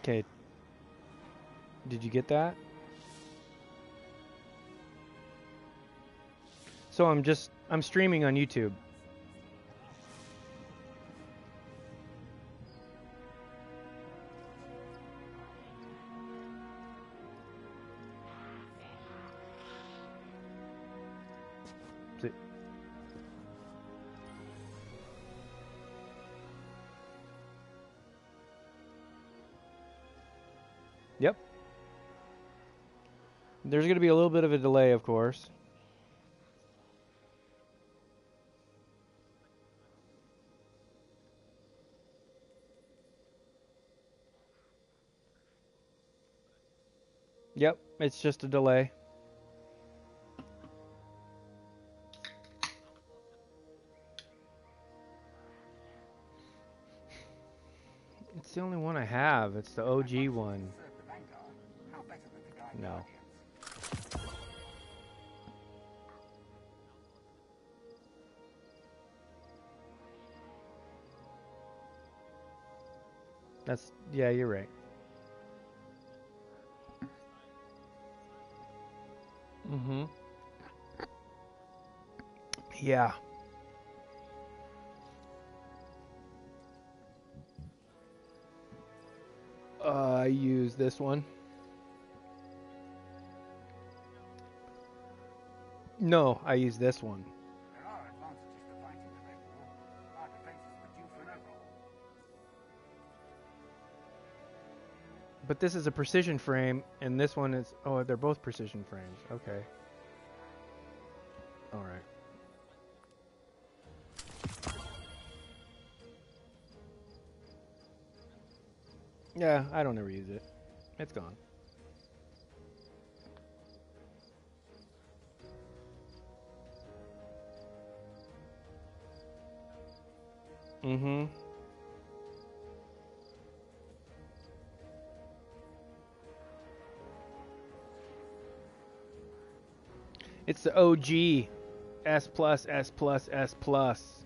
Okay. Did you get that? So I'm streaming on YouTube. See- Yep. There's going to be a little bit of a delay, of course. Yep, it's just a delay. It's the only one I have. It's the OG one. No. Yeah, you're right. Mm-hmm. Yeah. I use this one. No, I use this one. There are advantages to fighting the Red Bull. Our defenses were due for an overhaul. But this is a precision frame, and this one is... Oh, they're both precision frames. Okay. Alright. Yeah, I don't ever use it. It's gone. Mm-hmm. It's the OG S plus, S plus, S plus.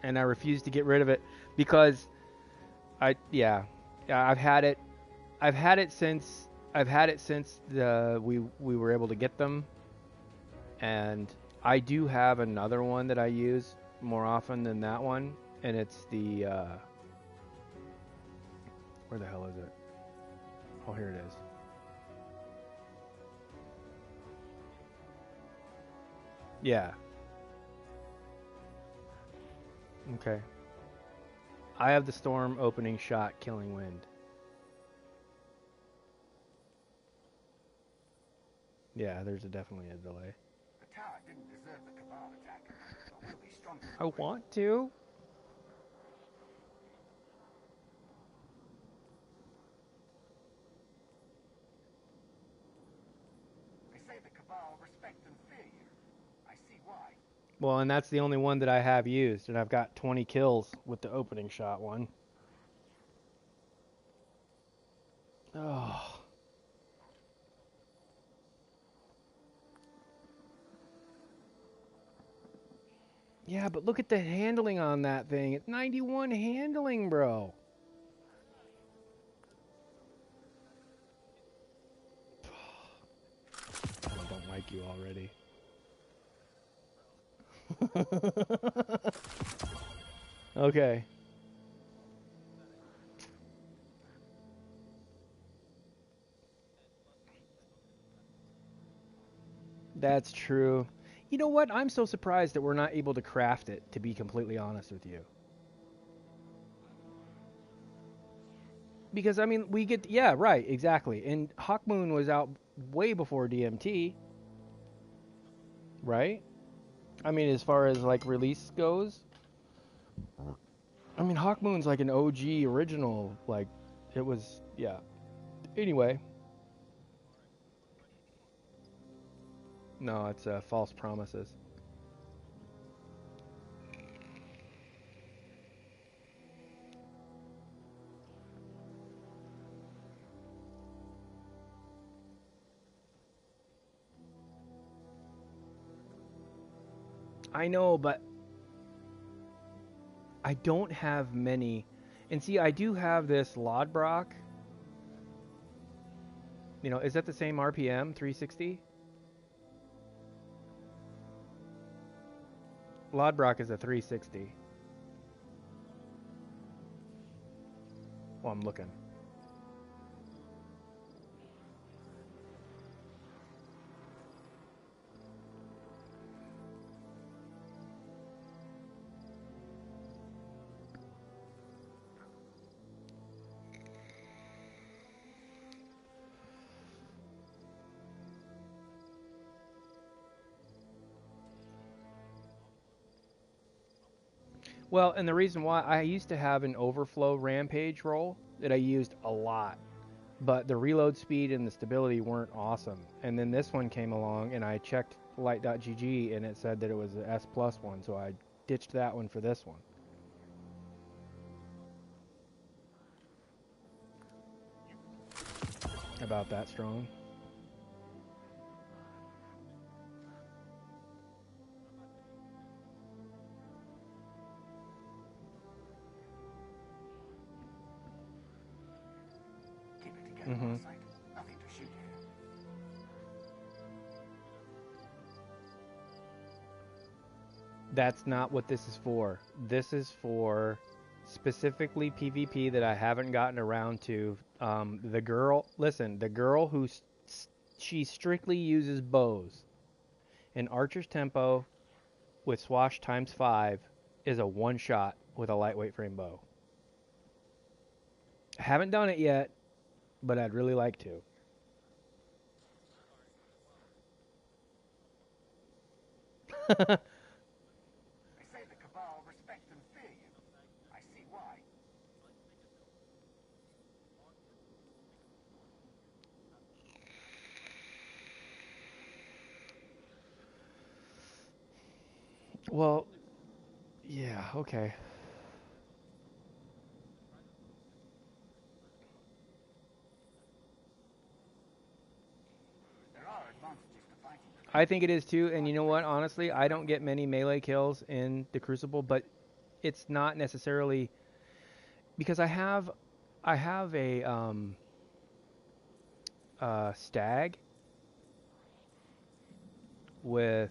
And I refuse to get rid of it because yeah, I've had it. I've had it since we were able to get them. And I do have another one that I use more often than that one, and it's the where the hell is it? Oh, here it is. Yeah. Okay. I have the storm opening shot killing wind. Yeah, there's definitely a delay. The tower didn't deserve the Cabal attack, but we'll be stronger. I want to. They say the Cabal respect and fear you. I see why. Well, and that's the only one that I have used, and I've got 20 kills with the opening shot one. Oh. Yeah, but look at the handling on that thing. It's 91 handling, bro. I don't like you already. Okay. That's true. You know what? I'm so surprised that we're not able to craft it, to be completely honest with you. Because, I mean, we get... Yeah, right, exactly. And Hawkmoon was out way before DMT. Right? I mean, as far as, like, release goes. I mean, Hawkmoon's like an OG original. Like, it was... Yeah. Anyway. No, it's False Promises. I know, but I don't have many. And see, I do have this Lodbrok, You know, is that the same RPM, 360? Lodbrok is a 360. Well, I'm looking. Well, and the reason why I used to have an overflow rampage roll that I used a lot, but the reload speed and the stability weren't awesome. And then this one came along and I checked light.gg and it said that it was the S plus one, so I ditched that one for this one. About that strong. Keep it together, Mm-hmm. Arcite. Nothing to shoot here. That's not what this is for. This is for specifically PvP that I haven't gotten around to. The girl, listen, the girl who she strictly uses bows. An Archer's Tempo with Swash times 5 is a one shot with a lightweight frame bow. I haven't done it yet, but I'd really like to. They say the Cabal respect and fear you. I see why. Well, yeah, okay. There are advantages to fighting the I think it is too, and you know what? Honestly, I don't get many melee kills in the Crucible, but it's not necessarily because I have a stag with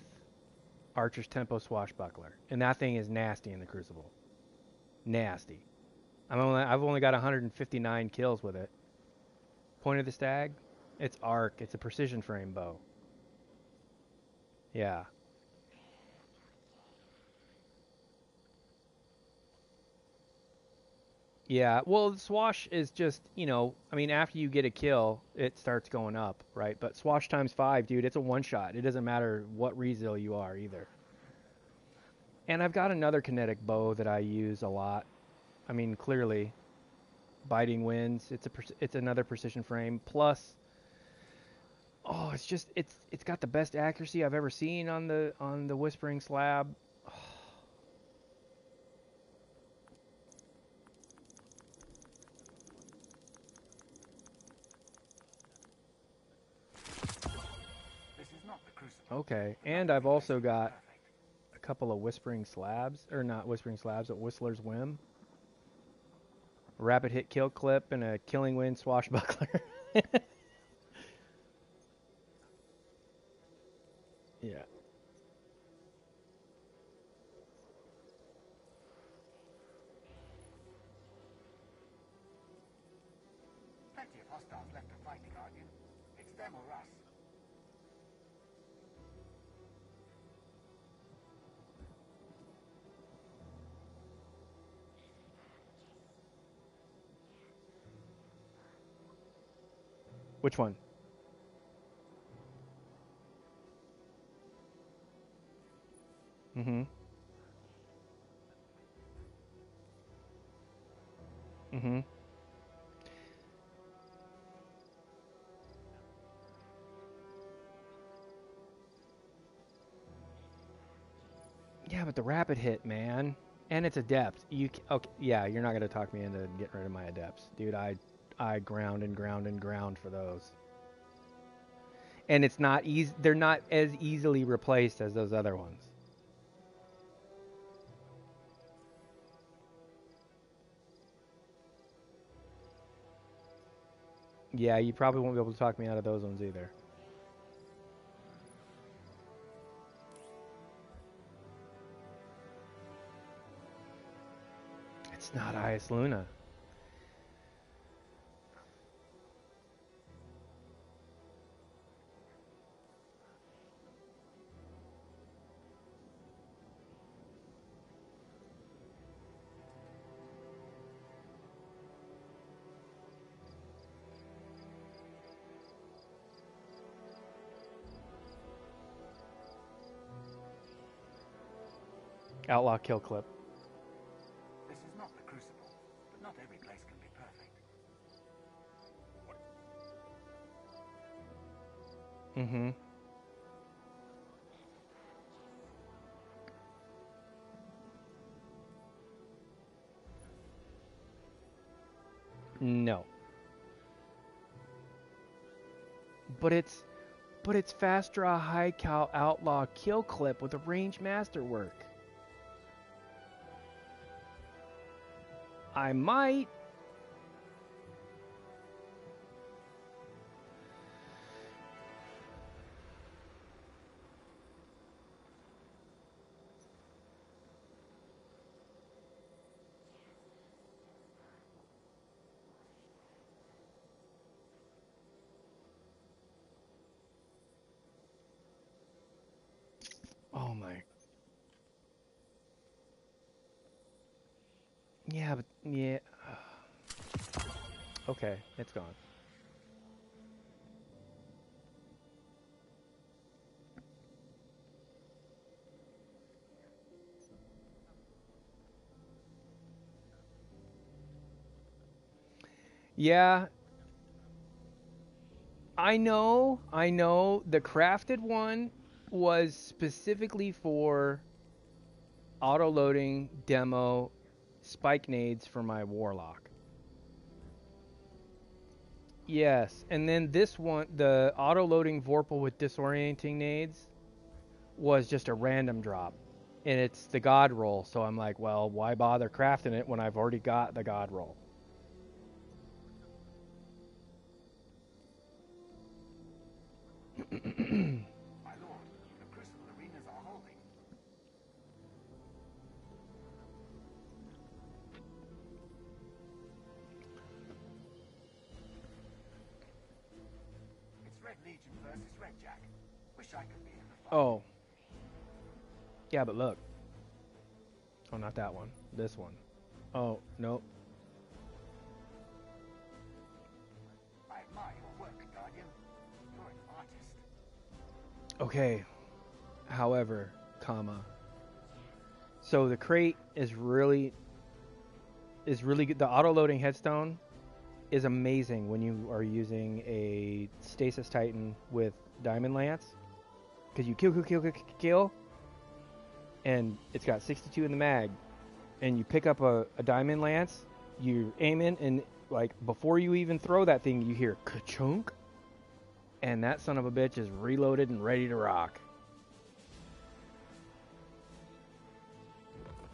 Archer's Tempo Swashbuckler, and that thing is nasty in the Crucible. Nasty. I've only got 159 kills with it. Point of the stag, it's arc. It's a precision frame bow. Yeah. Yeah, well, Swash is just, you know, I mean, after you get a kill, it starts going up, right? But Swash times 5, dude, it's a one shot. It doesn't matter what resil you are either. And I've got another kinetic bow that I use a lot. I mean, clearly, Biting Winds. It's another precision frame. Plus, oh, it's got the best accuracy I've ever seen on the Whispering Slab. This is not the Crucible. Okay, and I've also got a couple of Whispering Slabs, or not Whispering Slabs, but Whistler's Whim. Rapid hit kill clip and a Killing Wind Swashbuckler. Yeah. Plenty of hostiles left to fight, Guardian. It's them or us. Which one? Mm-hmm. Mm-hmm. Yeah, but the rapid hit, man. And it's adept. Okay, yeah, you're not gonna talk me into getting rid of my adepts, dude. I ground and ground and ground for those. And it's not easy. They're not as easily replaced as those other ones. Yeah, you probably won't be able to talk me out of those ones either. It's not Ice Luna. Outlaw kill clip. This is not the Crucible, but not every place can be perfect. Mm-hmm. No. But it's fast draw high cal outlaw kill clip with a range masterwork. I might. Oh my. Yeah, but yeah. Okay, it's gone. Yeah, I know. The crafted one was specifically for auto loading demo spike nades for my warlock. Yes, and then this one, the auto loading Vorpal with disorienting nades, was just a random drop. And it's the god roll, so I'm like, well, why bother crafting it when I've already got the god roll? My lord, the Crucible arenas are holding. It's Red Legion versus Red Jack. Wish I could be in the fight. Oh, yeah, but look. Oh, not that one. This one. Oh, nope. I admire your work, Guardian. You're an artist. Okay. However, comma. So the crate is really good. The auto loading headstone is amazing when you are using a Stasis Titan with Diamond Lance, because you kill, and it's got 62 in the mag, and you pick up a Diamond Lance, you aim in, and like before you even throw that thing, you hear ka-chunk, and that son of a bitch is reloaded and ready to rock.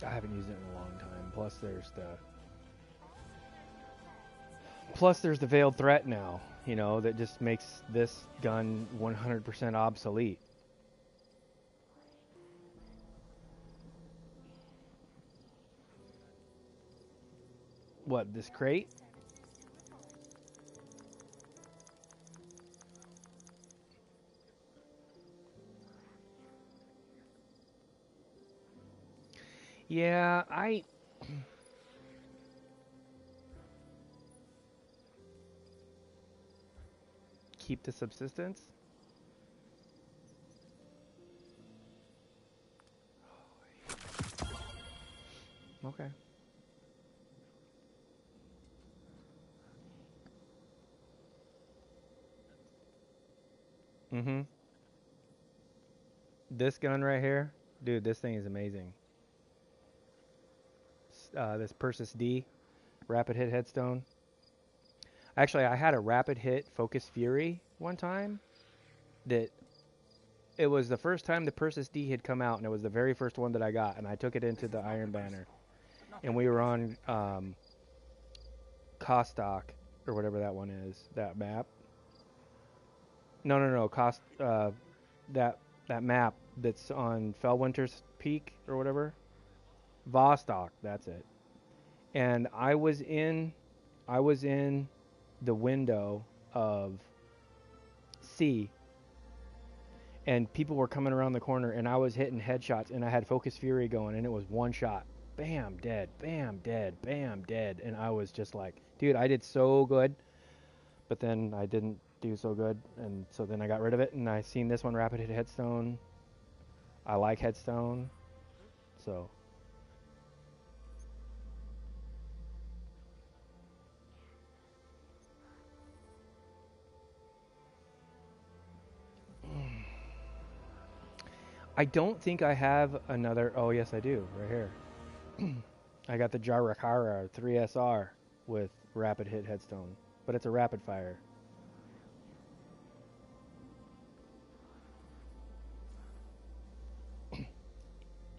I haven't used it in a long time. Plus there's the Veiled Threat now, that just makes this gun 100% obsolete. What, this crate? Yeah, I keep the subsistence. Okay. Mm-hmm. This gun right here, dude, this thing is amazing. This Persis D, rapid hit headstone. Actually, I had a rapid hit Focus Fury one time. That it was the first time the Persis D had come out, and it was the very first one that I got, and I took it into the Iron Banner, and we were on Kostok, or whatever that one is. That map. No. Cost that map that's on Fellwinter's Peak or whatever. Vostok, that's it. And I was in the window of C, and people were coming around the corner, and I was hitting headshots, and I had Focus Fury going, and it was one shot. Bam, dead. Bam, dead. Bam, dead. And I was just like, dude, I did so good. But then I didn't do so good, and so then I got rid of it, and I seen this one, Rapid Hit Headstone. I like Headstone, so. I don't think I have another. Oh, yes, I do, right here. I got the Jarakara 3SR with Rapid Hit Headstone, but it's a rapid fire.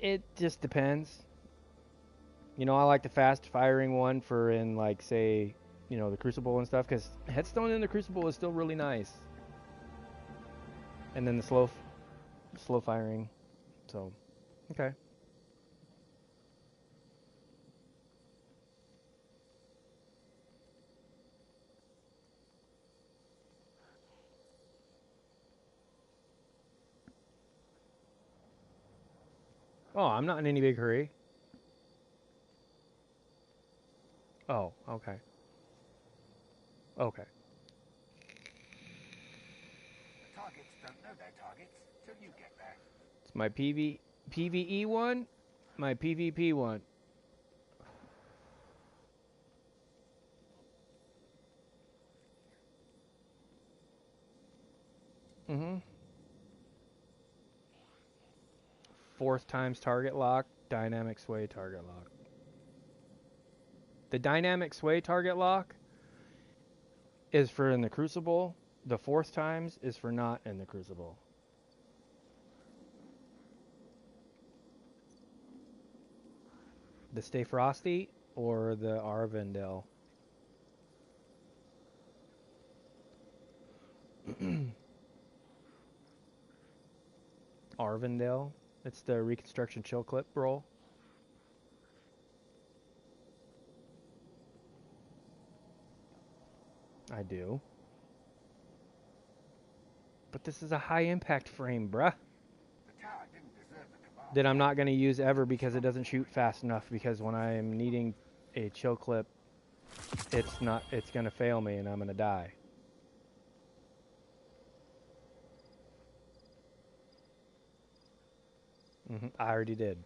It just depends. You know, I like the fast firing one for in, like, say, you know, the Crucible and stuff, because Headstone in the Crucible is still really nice. And then the slow firing. So, okay. Oh, I'm not in any big hurry. Oh, okay. Okay. The targets don't know their targets till you get there. It's my PvE one, my PvP one. Mm-hmm. Fourth times target lock, dynamic sway target lock. The dynamic sway target lock is for in the Crucible. The fourth times is for not in the Crucible. The Stay Frosty or the Arvindale? Arvindale. It's the Reconstruction Chill Clip roll. I do. But this is a high impact frame, bruh. The tower didn't deserve the command. That I'm not going to use ever because it doesn't shoot fast enough, because when I am needing a chill clip, it's going to fail me and I'm going to die. I already did.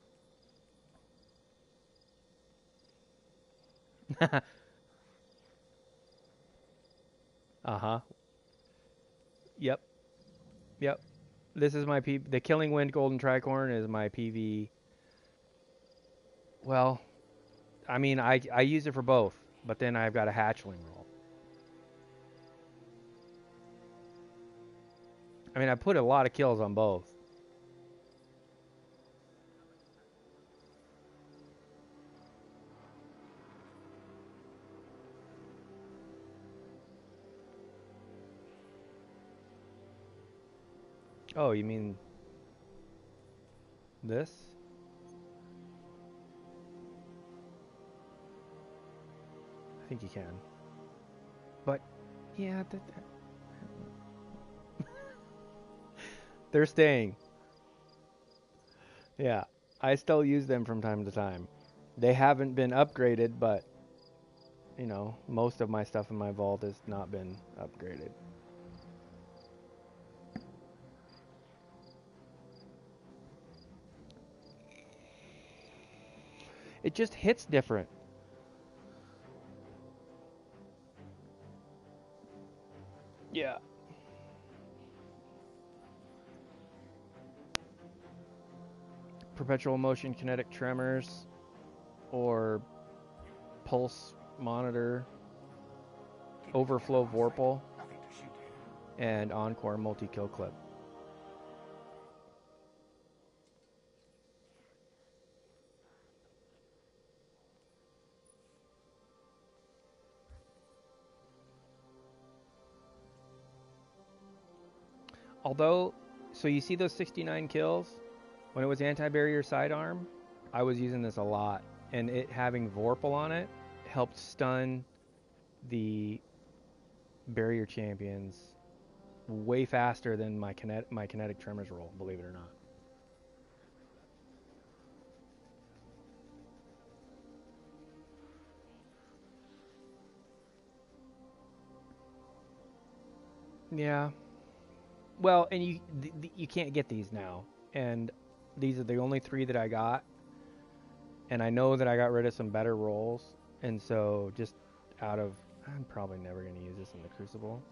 Uh-huh. Yep. Yep. This is my the Killing Wind Golden Tricorn is my PV. Well, I mean, I use it for both, but then I've got a hatchling roll. I mean, I put a lot of kills on both. Oh, you mean this? I think you can. But, yeah, they're staying. Yeah, I still use them from time to time. They haven't been upgraded, but, you know, most of my stuff in my vault has not been upgraded. It just hits different. Yeah. Perpetual motion kinetic tremors or pulse monitor, overflow vorpal, Nothing to shoot here. and encore multi-kill clip. Although, so you see those 69 kills? When it was anti-barrier sidearm, I was using this a lot. And it having Vorpal on it helped stun the barrier champions way faster than my kinetic tremors roll, believe it or not. Yeah. Well, and you can't get these now. And these are the only 3 that I got. And I know that I got rid of some better rolls. And so just out of, I'm probably never going to use this in the Crucible.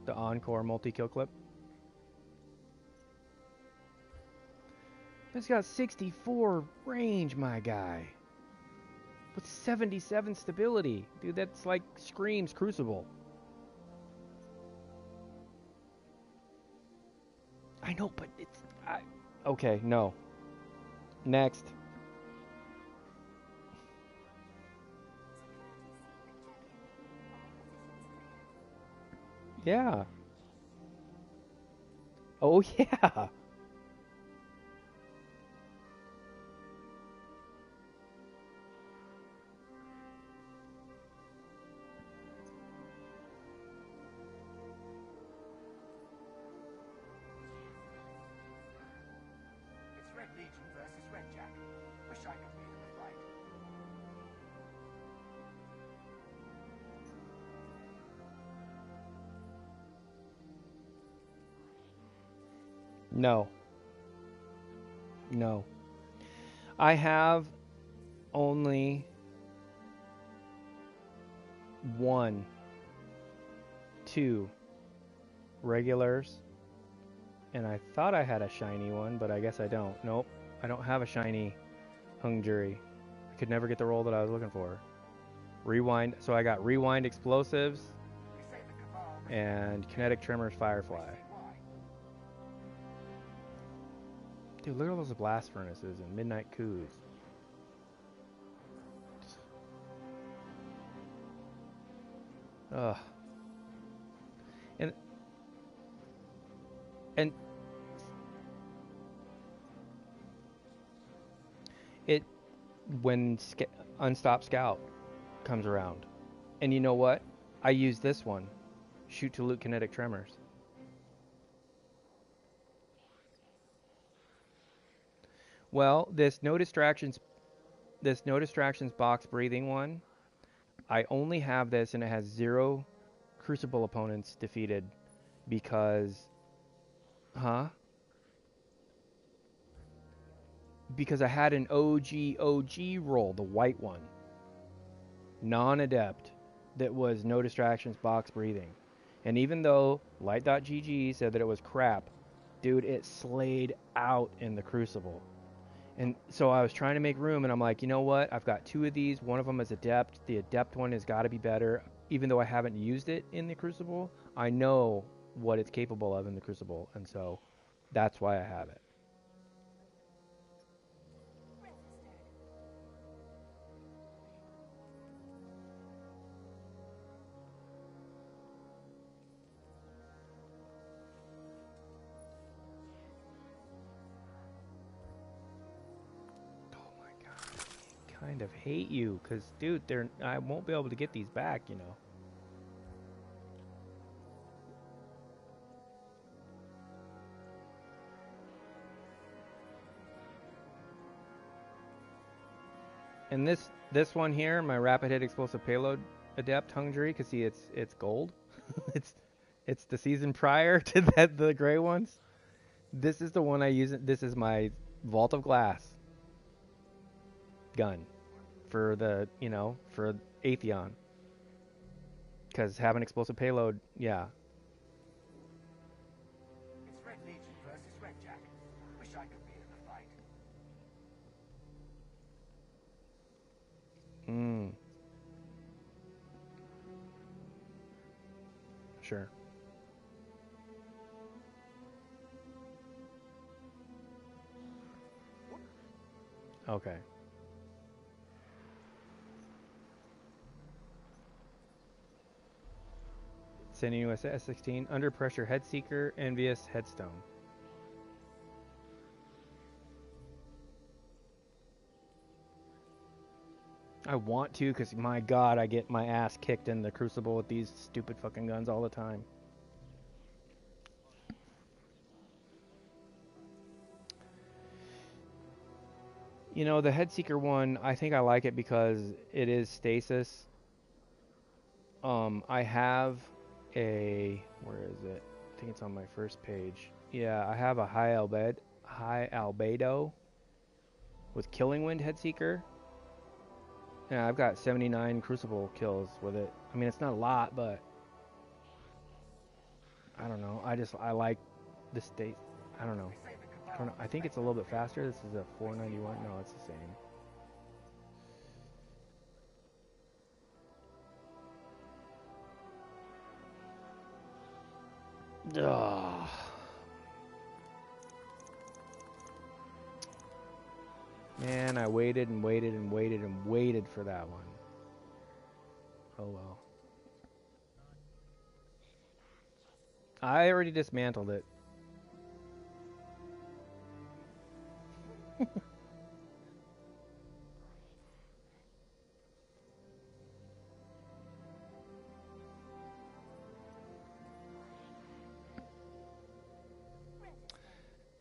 The Encore multi-kill clip. It's got 64 range, my guy. With 77 stability. Dude, that's like screams Crucible. I know, but it's... okay, no. Next. Yeah. Oh, yeah. It's Red Legion versus Red Jack. Wish I could be in the fight. No. No. I have only 1, 2 regulars. And I thought I had a shiny one, but I guess I don't. Nope. I don't have a shiny Hung Jury. I could never get the roll that I was looking for. Rewind. So I got Rewind Explosives They say the Cabal and Kinetic Tremors Firefly. why. Dude, look at all those blast furnaces and midnight coups. Ugh. And it when Unstopped Scout comes around, and you know what? I use this one. Shoot to loot Kinetic Tremors. Well, this no distractions box breathing one, I only have this and it has 0 Crucible opponents defeated because because I had an OG roll, the white one, non-adept, that was no distractions box breathing. And even though Light.gg said that it was crap, dude, it slayed out in the Crucible. And so I was trying to make room, and I'm like, you know what? I've got 2 of these. One of them is Adept. The Adept one has got to be better. Even though I haven't used it in the Crucible, I know what it's capable of in the Crucible. And so that's why I have it. Oh my god. I kind of hate you, because, dude, I won't be able to get these back, you know. And this one here, my Rapid Hit Explosive Payload Adept Hung Jury, because see, it's gold. it's the season prior to the gray ones. This is the one I use. This is my Vault of Glass gun for for Atheon. Because having explosive payload, yeah. It's Red Legion versus Red Jack. Wish I could be in the fight. Sure. Okay. Sending you a S16. Under Pressure Headseeker. Envious Headstone. I want to, because my god, I get my ass kicked in the Crucible with these stupid fucking guns all the time. You know, the Headseeker one, I think I like it because it is stasis. I have a... Where is it? I think it's on my first page. Yeah, I have a high albedo with Killing Wind Headseeker. Yeah, I've got 79 Crucible kills with it. I mean, it's not a lot, but I don't know. I like the state. I don't know. I think it's a little bit faster. This is a 491. No, it's the same. Ugh. Man, I waited and waited and waited and waited for that one. Oh well. I already dismantled it.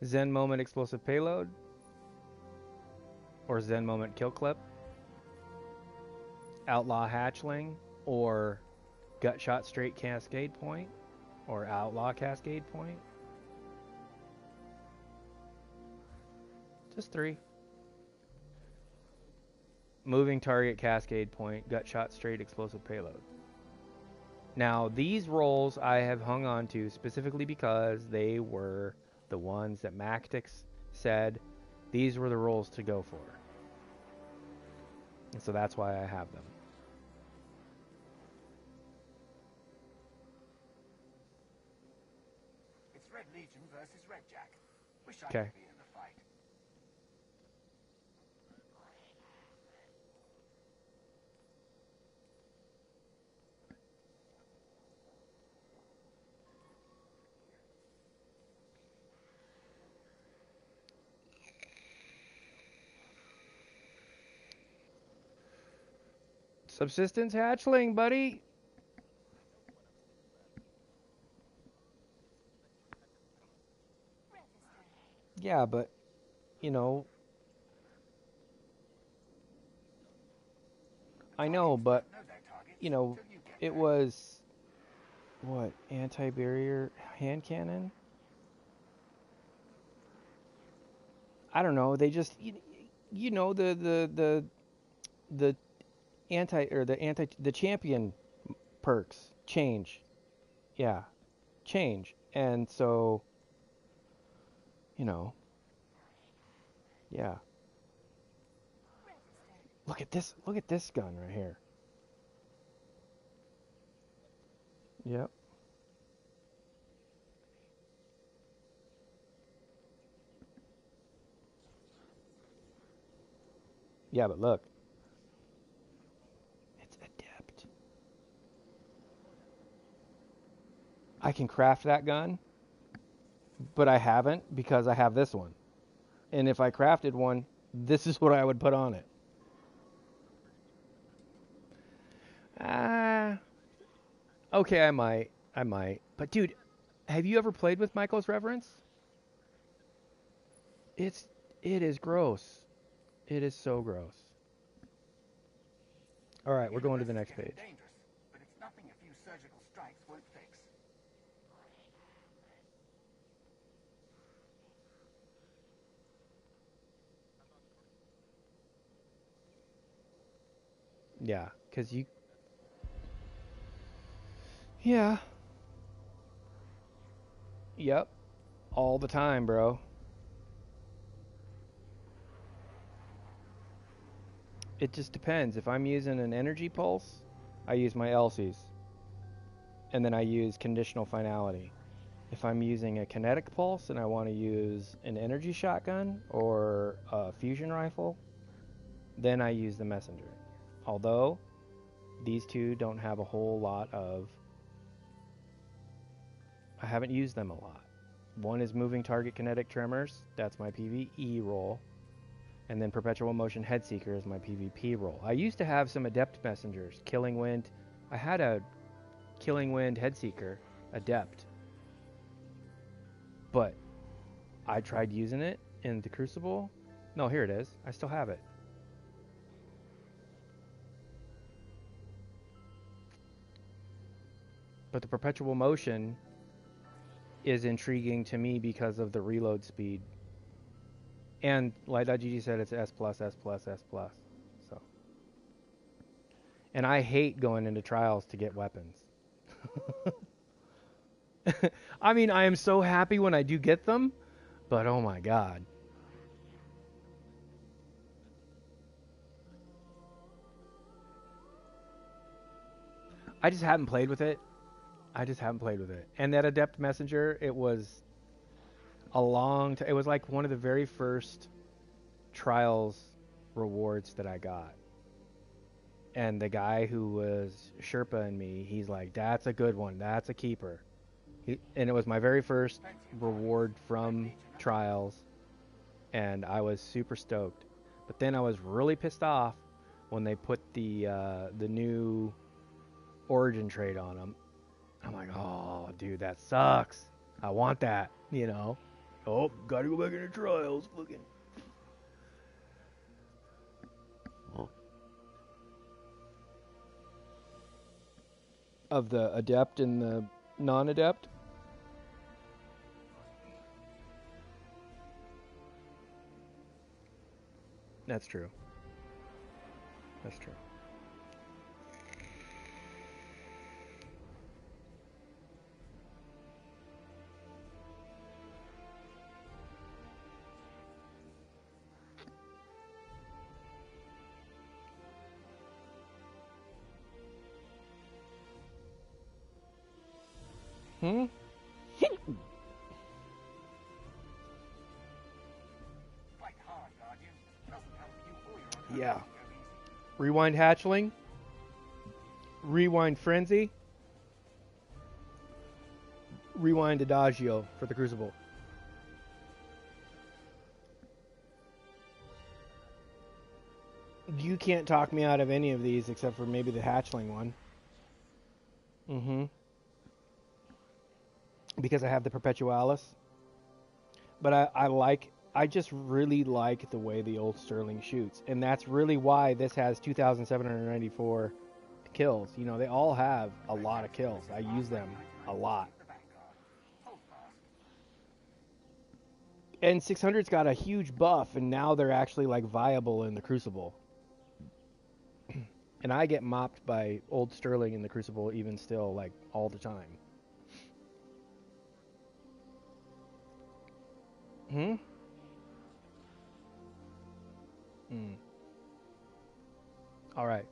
Zen Moment Explosive Payload. Or Zen Moment Kill Clip. Outlaw Hatchling. Or Gutshot Straight Cascade Point. Or Outlaw Cascade Point. Just 3. Moving Target Cascade Point. Gutshot Straight Explosive Payload. Now, these rolls I have hung on to specifically because they were the ones that Mactix said these were the rolls to go for. And so that's why I have them. It's Red Legion versus Red Jack. Wish I Okay. could be in the fight. Subsistence Hatchling, buddy. Yeah, but, you know, I know, but, Know their targets you know, till you get it there. was, what, anti-barrier hand cannon? I don't know, they just, you know, the the champion perks change. Yeah, change. And so, you know, yeah. Look at this gun right here. Yep. Yeah, but look. It's adept. I can craft that gun, but I haven't because I have this one. And if I crafted one, this is what I would put on it. Okay, I might. But dude, have you ever played with Michael's Reverence? It is gross. It is so gross. All right, we're going to the next page. Dangerous, but it's nothing a few surgical strikes won't fix. Yeah, because you... Yeah. Yep. All the time, bro. It just depends. If I'm using an energy pulse, I use my Elsies. And then I use conditional finality. If I'm using a kinetic pulse and I want to use an energy shotgun or a fusion rifle, then I use the messenger. Although, these two don't have a whole lot of I haven't used them a lot. One is moving target kinetic tremors. That's my PvE role. And then perpetual motion headseeker is my PvP role. I used to have some adept messengers. Killing Wind. I had a Killing Wind headseeker adept. But I tried using it in the Crucible. No, here it is. I still have it. But the perpetual motion is intriguing to me because of the reload speed. And Light.gg said it's S+, S+, S+. So. And I hate going into trials to get weapons. I mean, I am so happy when I do get them, but oh my god. I just haven't played with it. And that Adept Messenger, it was a long time. It was like one of the very first trials rewards that I got. And the guy who was Sherpa and me, he's like, that's a good one. That's a keeper. And it was my very first reward from trials. And I was super stoked. But then I was really pissed off when they put the new origin trait on them. I'm like, oh, dude, that sucks. I want that, you know. Oh, gotta go back into trials. Looking. Of the adept and the non-adept. That's true. That's true. Yeah. Rewind Hatchling. Rewind Frenzy. Rewind Adagio for the Crucible. You can't talk me out of any of these except for maybe the Hatchling one. Because I have the Perpetualis. But I just really like the way the old Sterling shoots. And that's really why this has 2,794 kills. You know, they all have a lot of kills. I use them a lot. And 600's got a huge buff, and now they're actually like viable in the Crucible. And I get mopped by old Sterling in the Crucible even still, like, all the time. Alright.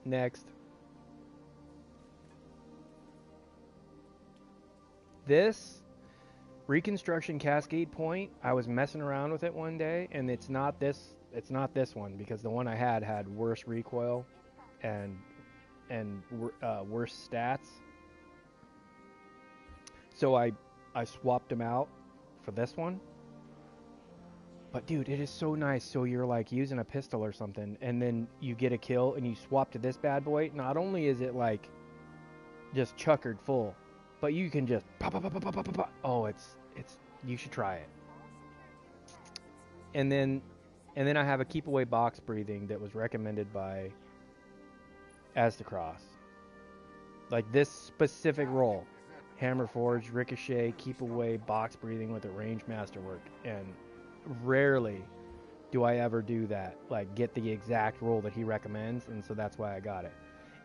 Next. This Reconstruction Cascade Point, I was messing around with it one day, and it's not this one, because the one I had worse recoil and worse stats. So I swapped them out for this one. But dude, it is so nice. So you're like using a pistol or something, and then you get a kill and you swap to this bad boy. Not only is it like just chuckered full, but you can just pop, pop, pop, pop, pop, pop, pop. Oh, it's you should try it. And then I have a keep away box breathing that was recommended by Aztecross. Like this specific role, Hammer Forge, Ricochet, keep away box breathing with a range masterwork, and rarely do I ever do that, like get the exact roll that he recommends, and so that's why I got it.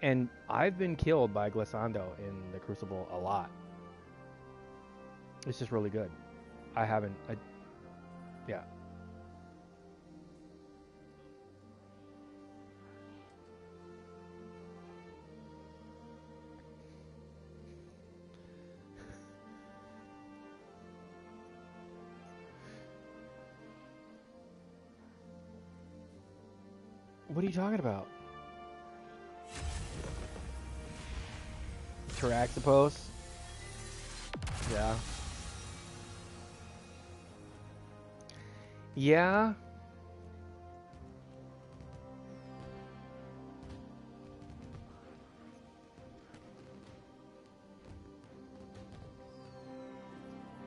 And I've been killed by Glissando in the Crucible a lot. It's just really good. Yeah. What are you talking about? Taraxipos? Yeah. Yeah.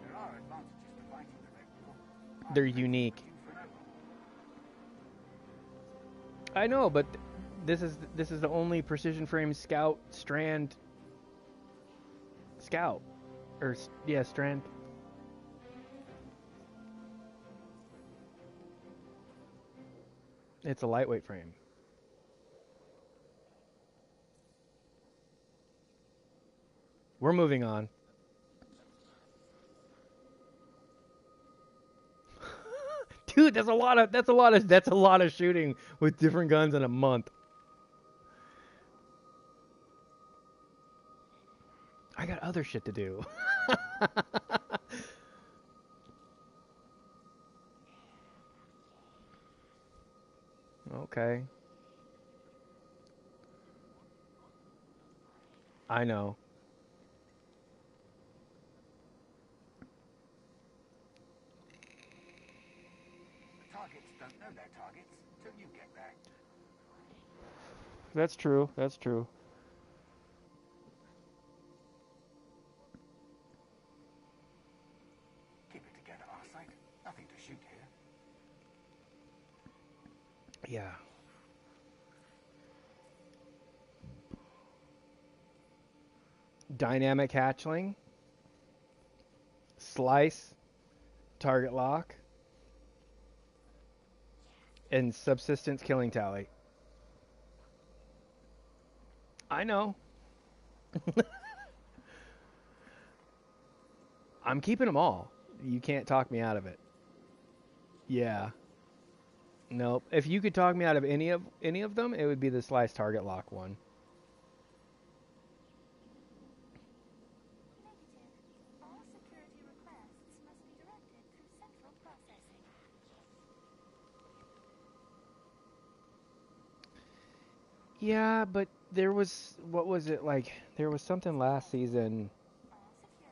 There are advantages to fighting the Red Bull. They're unique. Due for an overhaul. I know, but this is the only precision frame scout strand scout or yeah, strand. It's a lightweight frame. We're moving on. Dude, that's a lot of shooting with different guns in a month. I got other shit to do. Okay. I know. Targets don't know their targets till you get there. That's true. That's true. Keep it together, Arcite. Nothing to shoot here. Yeah. Dynamic hatchling. Slice. Target lock. And subsistence killing tally. I know. I'm keeping them all. You can't talk me out of it. Yeah. Nope. If you could talk me out of any of them, it would be the slice target lock one. Negative. All security requests must be directed through central processing. Yeah, but there was what was it like? There was something last season. All secure.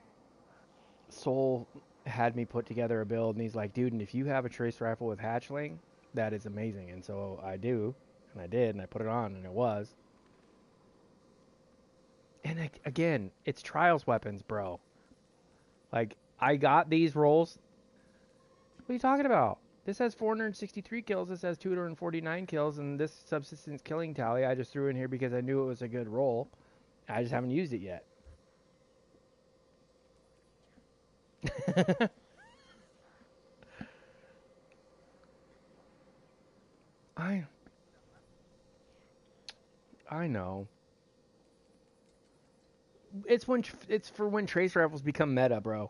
Soul had me put together a build, and he's like, "Dude, and if you have a trace rifle with hatchling, that is amazing." And so I do, and I did, and I put it on, and it was. And again, it's trials weapons, bro. Like I got these rolls. What are you talking about? This has 463 kills. This has 249 kills, and this subsistence killing tally I just threw in here because I knew it was a good roll. I just haven't used it yet. I I know. It's for when trace rifles become meta, bro.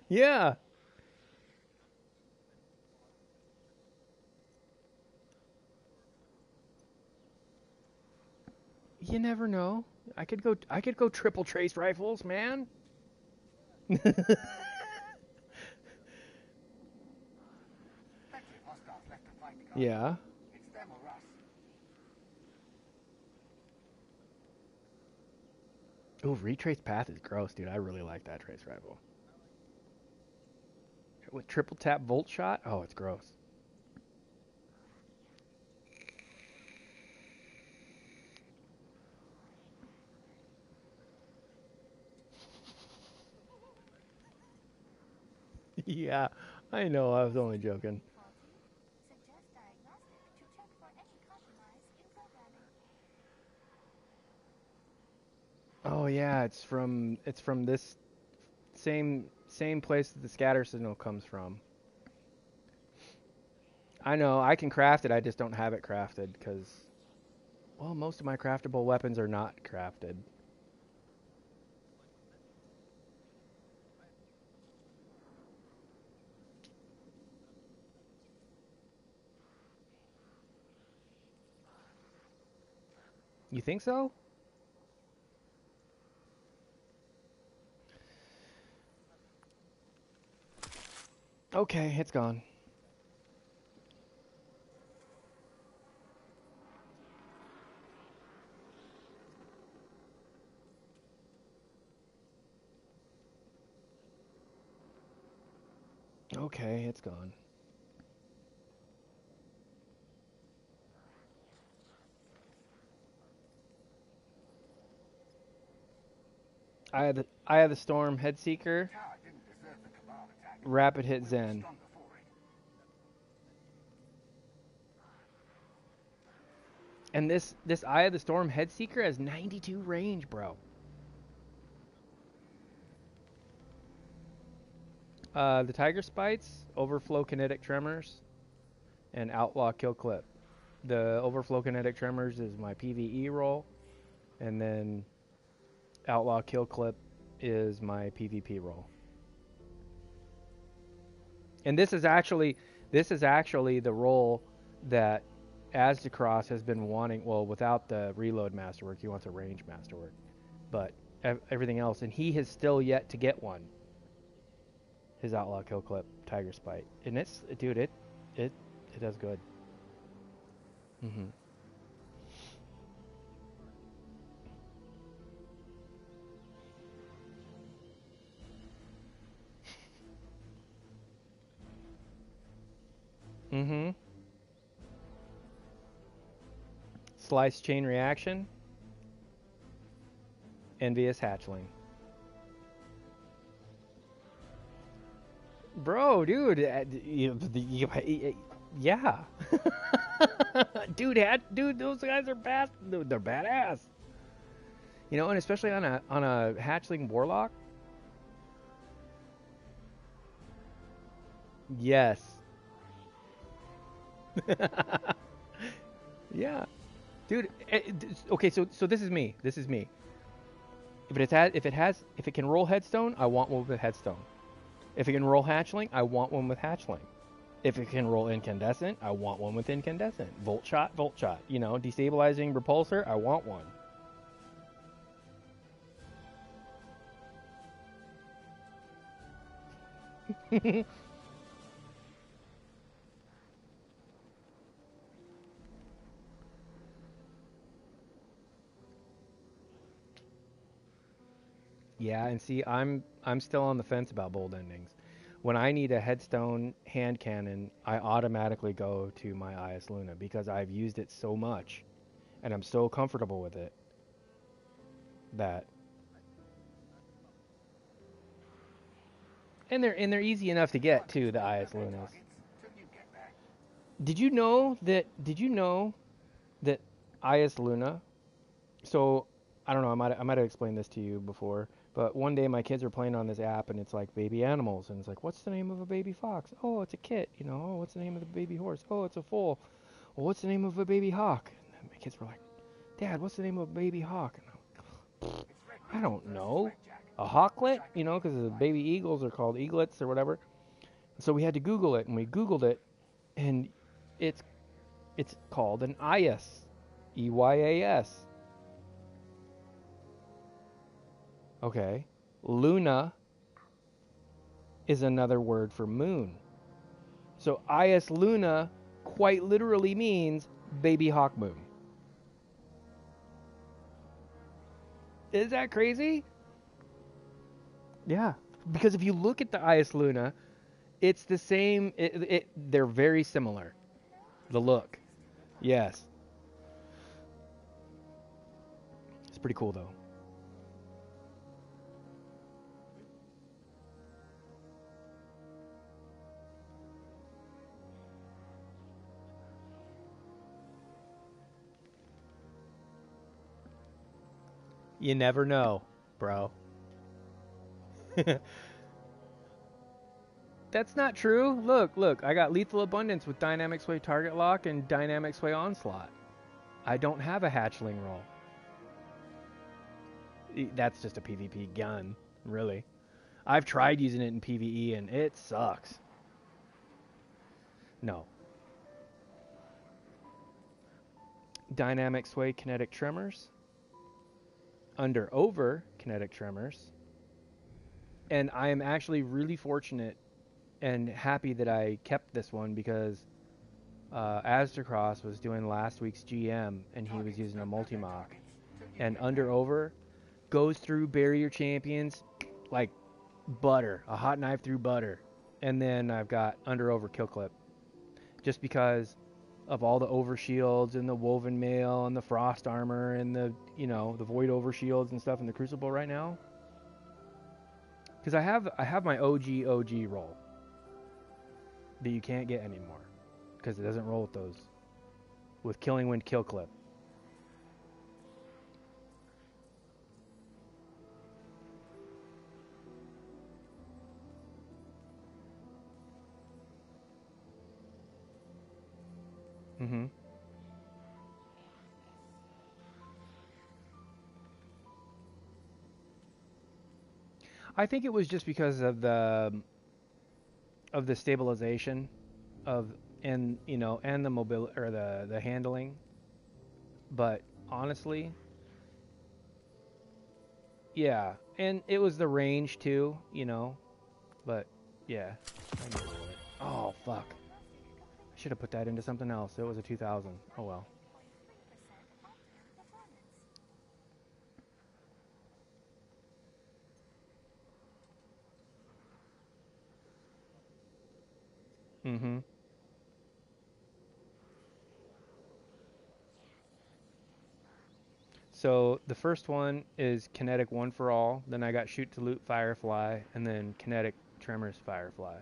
Yeah. You never know. I could go triple trace rifles, man. Plenty of hostiles left to fight, guys. Yeah. It's them or us. Ooh, retrace path is gross, dude. I really like that trace rifle. With triple tap volt shot? Oh, it's gross. Yeah, I know. I was only joking. Faulty. Suggest diagnostic to check for any compromise in programming. Oh yeah, it's from this same place that the scatter signal comes from. I know. I can craft it. I just don't have it crafted because well, most of my craftable weapons are not crafted. You think so? Okay, it's gone. Okay, it's gone. Eye of the Storm, Headseeker, Tower didn't deserve the Cabal attack. Rapid Hit We were Zen. stronger for it. And this Eye of the Storm Headseeker has 92 range, bro. The Tiger Spites, Overflow Kinetic Tremors, and Outlaw Kill Clip. The Overflow Kinetic Tremors is my PvE roll, and then Outlaw Kill Clip is my PvP roll. And this is actually the role that Aztecross has been wanting. Well, without the reload masterwork, he wants a range masterwork, but everything else, and he has still yet to get one. His Outlaw Kill Clip Tiger Spite, and it's, dude, it does good. Mhm. Mhm. Slice Chain Reaction. Envious Hatchling. Bro, dude, yeah. dude, those guys are they're badass. You know, and especially on a hatchling warlock. Yes. Yeah. Dude, okay, so this is me. This is me. If it can roll headstone, I want one with headstone. If it can roll hatchling, I want one with hatchling. If it can roll incandescent, I want one with incandescent. Volt shot. You know, destabilizing repulsor, I want one. Yeah, and see, I'm still on the fence about bold endings. When I need a headstone hand cannon, I automatically go to my IS Luna because I've used it so much and I'm so comfortable with it that and they're easy enough to get too, the IS Lunas. Till you get there. Did you know that IS Luna, so I don't know, I might have explained this to you before, but one day my kids are playing on this app and it's like baby animals and it's like, what's the name of a baby fox? Oh, it's a kit, you know. Oh, what's the name of the baby horse? Oh, it's a foal. Well, what's the name of a baby hawk? And my kids were like, Dad, what's the name of a baby hawk? And I don't know. A hawklet, you know, because the baby eagles are called eaglets or whatever. So we had to Google it, and we Googled it, and it's called an Eyas, EYAS. Okay. Luna is another word for moon. So Eyas Luna quite literally means baby hawk moon. Is that crazy? Yeah. Because if you look at the Eyas Luna, it's the same. They're very similar. The look. Yes. It's pretty cool, though. You never know, bro. That's not true. Look. I got Lethal Abundance with Dynamic Sway Target Lock and Dynamic Sway Onslaught. I don't have a hatchling roll. That's just a PvP gun, really. I've tried using it in PvE and it sucks. No. Dynamic Sway Kinetic Tremors. Under Over Kinetic Tremors. And I am actually really fortunate and happy that I kept this one because Aztecross was doing last week's GM and he was using a multi-mock. And Under Over goes through barrier champions like butter, a hot knife through butter. and then I've got under overkill clip, just because of all the overshields and the woven mail and the frost armor and the the void overshields and stuff in the Crucible right now. Because I have my OG roll that you can't get anymore because it doesn't roll with those with Killing Wind kill clip. Mm-hmm. I think it was just because of the stabilization of and and the mobility or the handling. But honestly, yeah, and it was the range too, But yeah, I can roll it. Oh fuck! I should have put that into something else. It was a 2000. Oh well. 0.3% optimum performance. Mm-hmm. So the first one is Kinetic One for All. Then I got Shoot to Loot Firefly, and then Kinetic Tremors Firefly.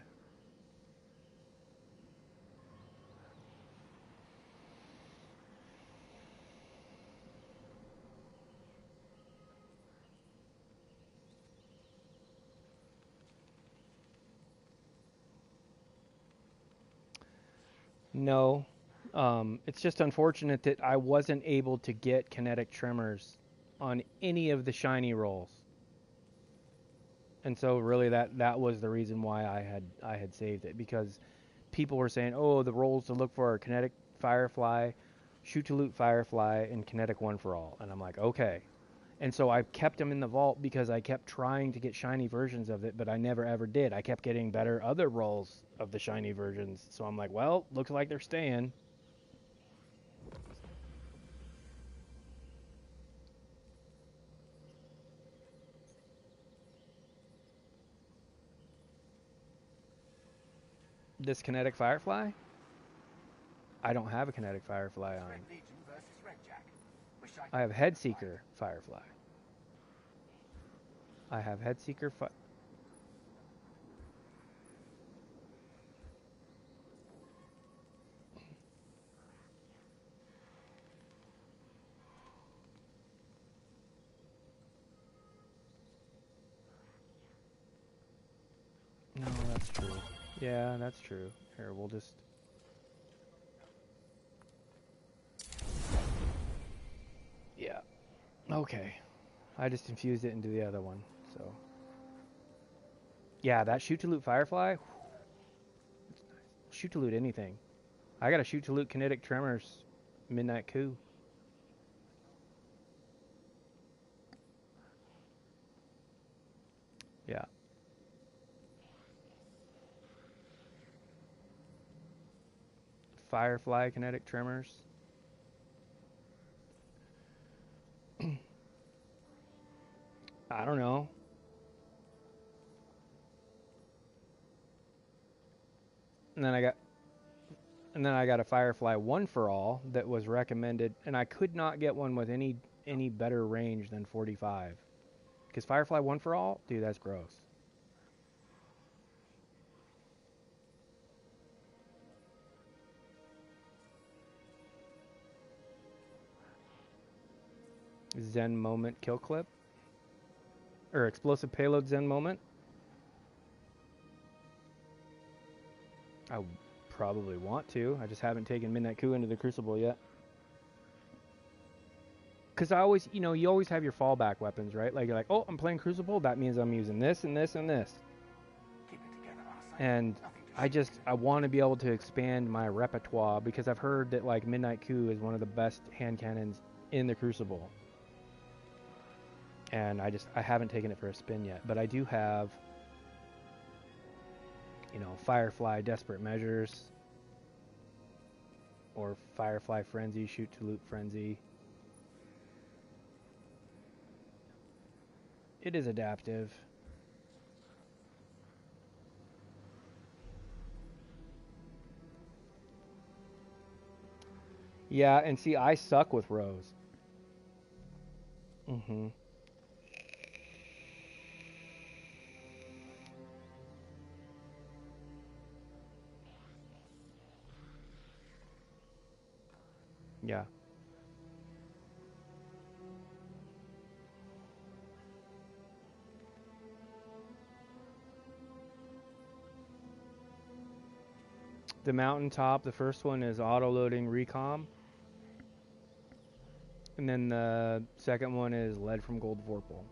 No, it's just unfortunate that I wasn't able to get Kinetic Tremors on any of the shiny rolls, and so really that was the reason why I had saved it, because people were saying, oh, the rolls to look for are Kinetic Firefly, Shoot to Loot Firefly, and Kinetic One for All, and I'm like, okay. And so I kept them in the vault because I kept trying to get shiny versions of it, but I never ever did. I kept getting better other rolls of the shiny versions, so I'm like, well, looks like they're staying. This Kinetic Firefly? I don't have a Kinetic Firefly on. Red Legion versus Red Jack. Wish I have Headseeker Firefly. I have Headseeker No, that's true. Yeah, that's true. Here, we'll just... Yeah. Okay. I just infused it into the other one, so... Yeah, that Shoot to Loot Firefly... Shoot to Loot anything. I got a Shoot to Loot Kinetic Tremors Midnight Coup. Yeah. Firefly Kinetic Tremors. I don't know. And then I got a Firefly One for All that was recommended, and I could not get one with any better range than 45. Because Firefly One for All, dude, that's gross. Zen Moment kill clip, or explosive payload Zen Moment. I probably want to. I just haven't taken Midnight Coup into the Crucible yet. Because I always, you always have your fallback weapons, right? Like, you're like, oh, I'm playing Crucible. That means I'm using this and this and this. Keep it together, Arcite. And I want to be able to expand my repertoire, because I've heard that, like, Midnight Coup is one of the best hand cannons in the Crucible. And I haven't taken it for a spin yet. But I do have, Firefly Desperate Measures, or Firefly Frenzy, Shoot to Loot Frenzy. It is adaptive. Yeah, and see, I suck with Rose. Mm-hmm. Yeah. The mountaintop, the first one is auto-loading recom. And then the second one is lead from gold Vorpal.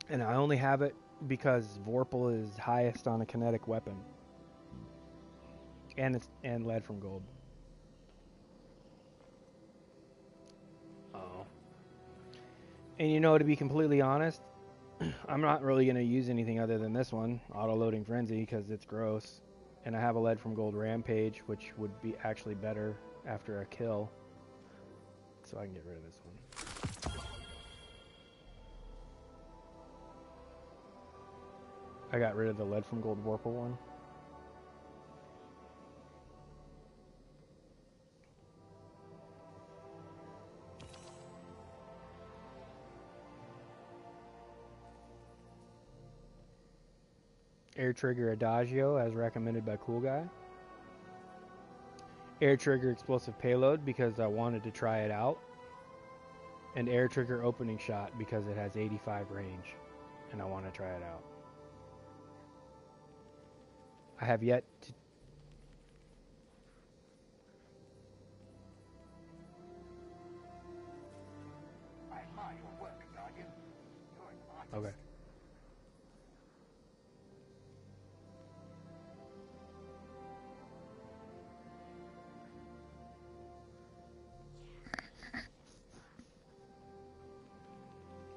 And I only have it because Vorpal is highest on a kinetic weapon. And lead from gold. Oh. And you know, to be completely honest, I'm not really going to use anything other than this one, auto-loading frenzy, because it's gross. And I have a lead from gold rampage, which would be actually better after a kill. So I can get rid of this one. I got rid of the lead from gold Vorpal one. Air trigger Adagio as recommended by Cool Guy. Air trigger explosive payload because I wanted to try it out. And air trigger opening shot because it has 85 range and I want to try it out. I have yet to... I admire your work, Guardian. You're an artist. Okay.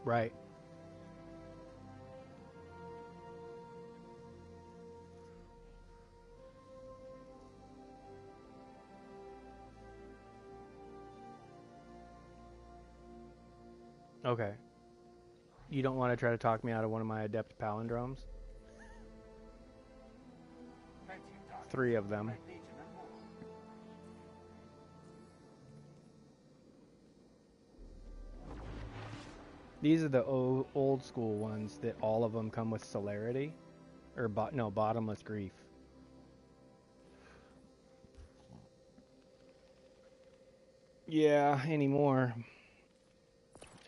Right. Okay. You don't want to try to talk me out of one of my adept palindromes? Plenty of targets. 3 of them. Red Legion and more. These are the old school ones that all of them come with celerity. Or, bottomless grief. Yeah, anymore.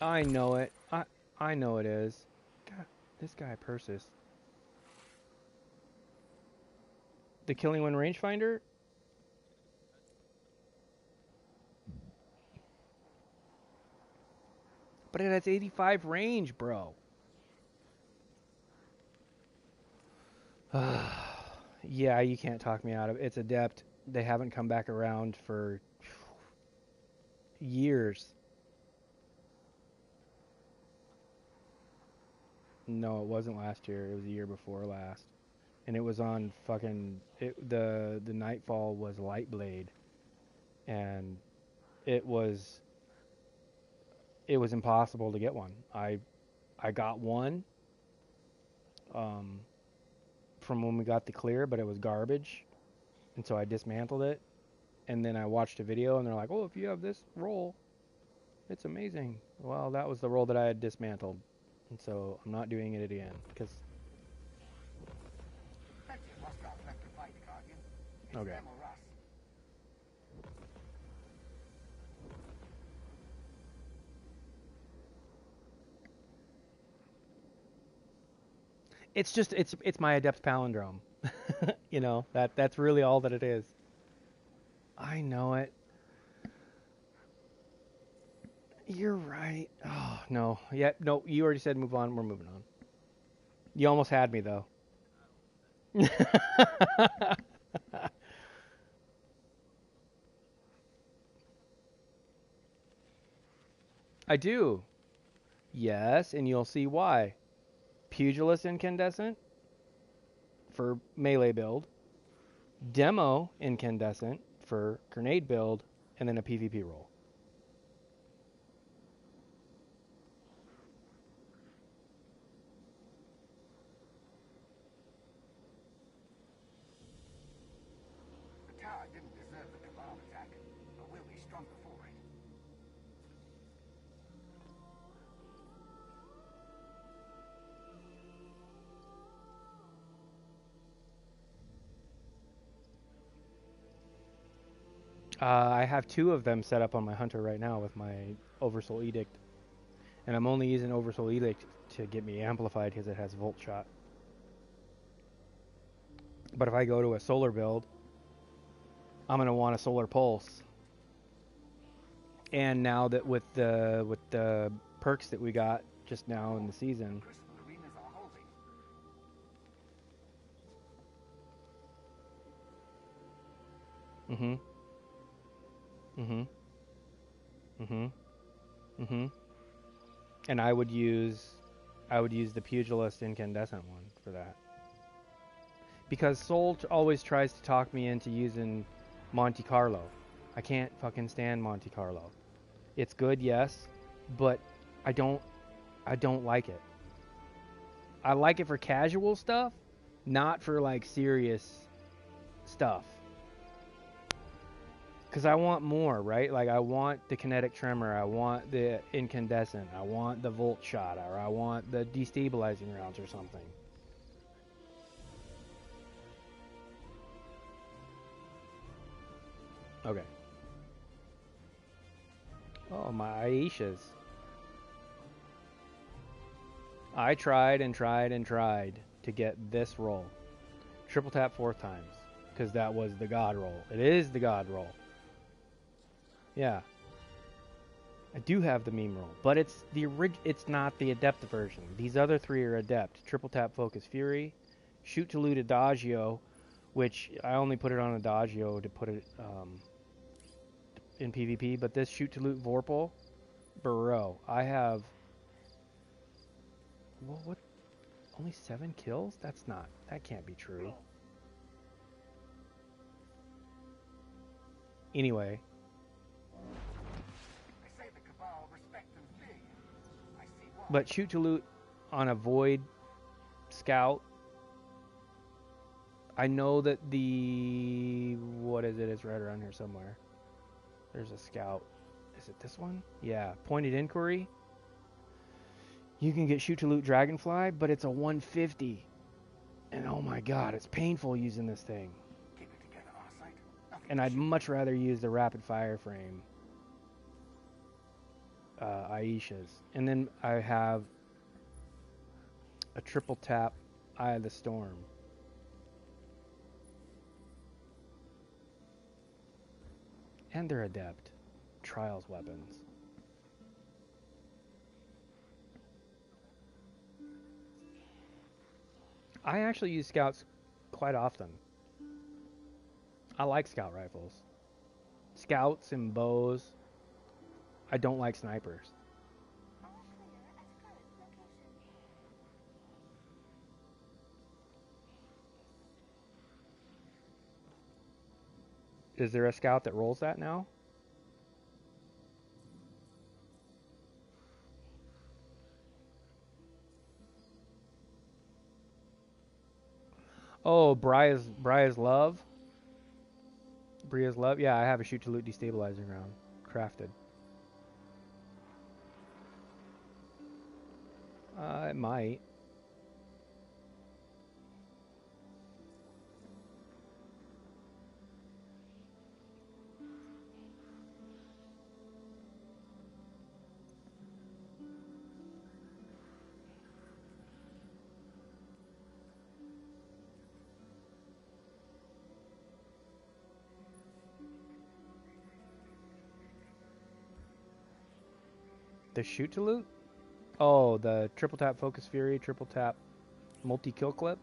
I know it. I know it is. God, this guy Persis. The Killing One rangefinder? But it has 85 range, bro. Yeah, you can't talk me out of it. It's adept. They haven't come back around for years. No, it wasn't last year. It was the year before last. And it was on fucking the Nightfall was Lightblade. And it was impossible to get one. I got one from when we got the clear, but it was garbage. And so I dismantled it. And then I watched a video and they're like, "Oh, if you have this roll, it's amazing." Well, that was the roll that I had dismantled. And so I'm not doing it again because Plenty of Rustrouts left to fight, Guardian. It's Okay. them or us. it's just it's my adept palindrome. You know, that's really all that it is. I know it. You're right. Oh, no. Yeah, no, you already said move on. We're moving on. You almost had me though. I do. Yes, and you'll see why. Pugilist incandescent for melee build, demo incandescent for grenade build, and then a PvP roll. I have 2 of them set up on my hunter right now with my Oversoul Edict. And I'm only using Oversoul Edict to get me amplified because it has Volt Shot. But if I go to a solar build, I'm going to want a Solar Pulse. And now that with the perks that we got just now in the season, Crystal arenas are holding. and I would use the Pugilist Incandescent one for that. Because Soul always tries to talk me into using Monte Carlo. I can't fucking stand Monte Carlo. It's good, yes, but I don't like it. I like it for casual stuff, not for like serious stuff. Because I want more, right? Like I want the kinetic tremor, I want the incandescent, I want the volt shot, or I want the destabilizing rounds or something. Okay. Oh, my Aishas. I tried and tried and tried to get this roll. Triple tap 4 times. Because that was the god roll. It is the god roll. Yeah. I do have the meme roll. But it's it's not the adept version. These other 3 are adept. Triple tap focus fury. Shoot to loot adagio. Which I only put it on adagio to put it in PvP. But this shoot to loot Vorpal. Bro. I have... Well, what? Only 7 kills? That can't be true. Anyway. They say the Cabal respect and fear you. I see why. But shoot to loot on a Void Scout. I know that the... What is it? It's right around here somewhere. There's a Scout. Is it this one? Yeah. Pointed Inquiry. You can get shoot to loot Dragonfly, but it's a 150. And oh my god, it's painful using this thing. Keep it together, Arcite. Nothing And I'd much rather use the rapid fire frame Aishas. And then I have a triple tap Eye of the Storm. And they're adept. Trials weapons. I actually use scouts quite often. I like scout rifles. Scouts and bows. I don't like snipers. All clear at current location. Is there a scout that rolls that now? Oh, Bria's Love. Bria's Love. Yeah, I have a shoot to loot destabilizing round crafted. It might. The shoot to loot? Oh, the triple tap focus fury, triple tap multi kill clip.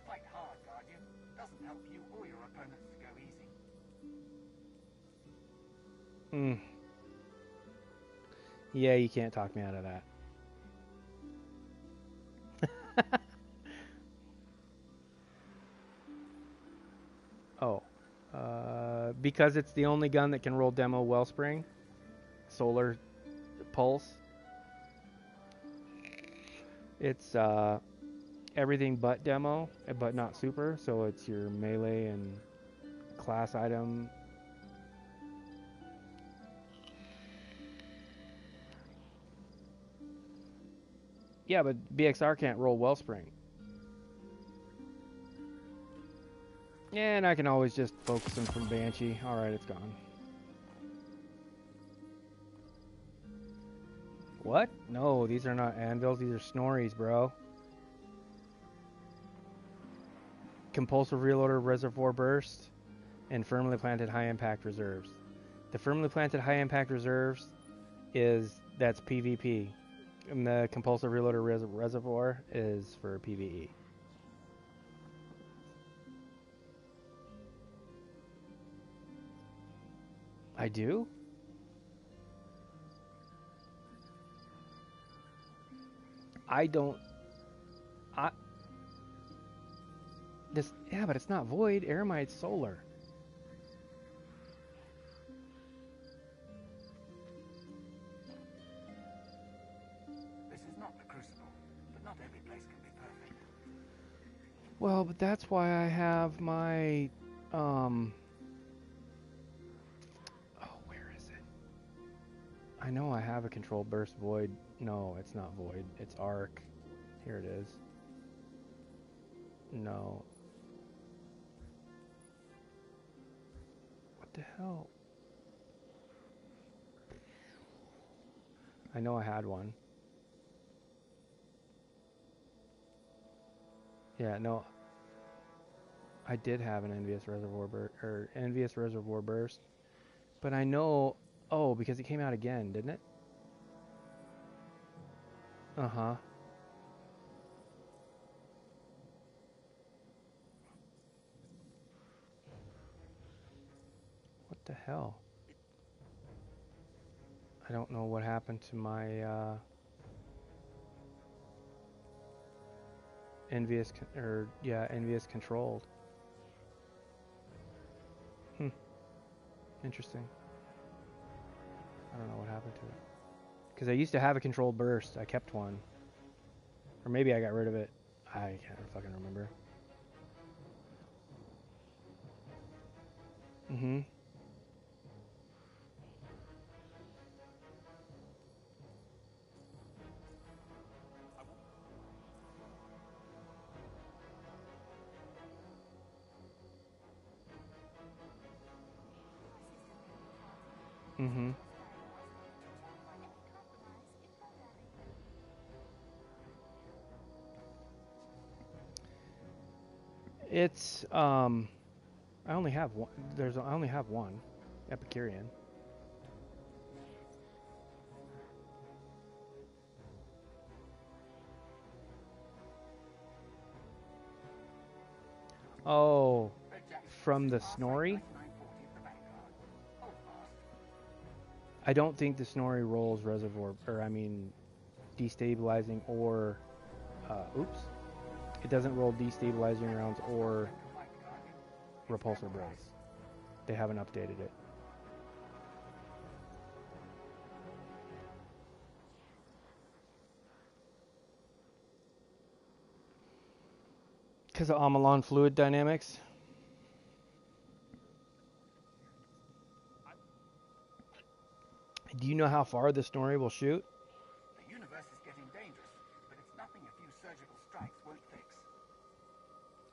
Fight hard, Guardian. Doesn't help you or your opponents to go easy. Yeah, you can't talk me out of that. Oh. Because it's the only gun that can roll demo Wellspring. Solar Pulse. It's everything but demo, but not super. So it's your melee and class item. Yeah, but BXR can't roll Wellspring. And I can always just focus him from Banshee. Alright, it's gone. What? No, these are not anvils, these are Snorries, bro. Compulsive Reloader Reservoir Burst and Firmly Planted High Impact Reserves. The Firmly Planted High Impact Reserves that's PvP. And the Compulsive Reloader Reservoir is for PvE. I do? I don't... Yeah, but it's not Void. Eremite's Solar. This is not the Crucible, but not every place can be perfect. Well, but that's why I have my... Oh, where is it? I know I have a Controlled Burst Void. No, it's not Void. It's Arc. Here it is. No. What the hell? I know I had one. Yeah, no. I did have an Envious Reservoir Burst. But I know... Oh, because it came out again, didn't it? Uh-huh. What the hell? I don't know what happened to my Envious Controlled. Interesting. I don't know what happened to it. Because I used to have a Controlled Burst. I kept one. Or maybe I got rid of it. I can't fucking remember. Mm-hmm. Mm-hmm. It's I only have one. I only have one Epicurean. Oh, from the Snorri? I don't think the Snorri rolls Reservoir, or I mean, destabilizing or, oops. It doesn't roll destabilizing rounds or repulsor blows. They haven't updated it. Because of Amalon fluid dynamics. Do you know how far the Snorri will shoot? The universe is getting dangerous, but it's nothing a few surgical strikes won't fix.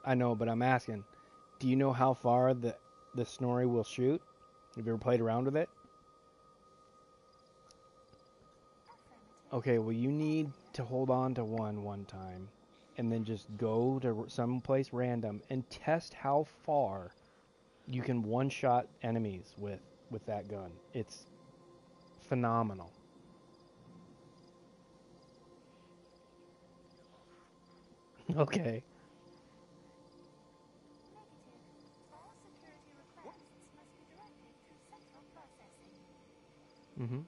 I know, but I'm asking. Do you know how far the Snorri will shoot? Have you ever played around with it? Okay, well you need to hold on to one time, and then just go to someplace random and test how far you can one-shot enemies with that gun. It's phenomenal. Okay. Mm-hmm.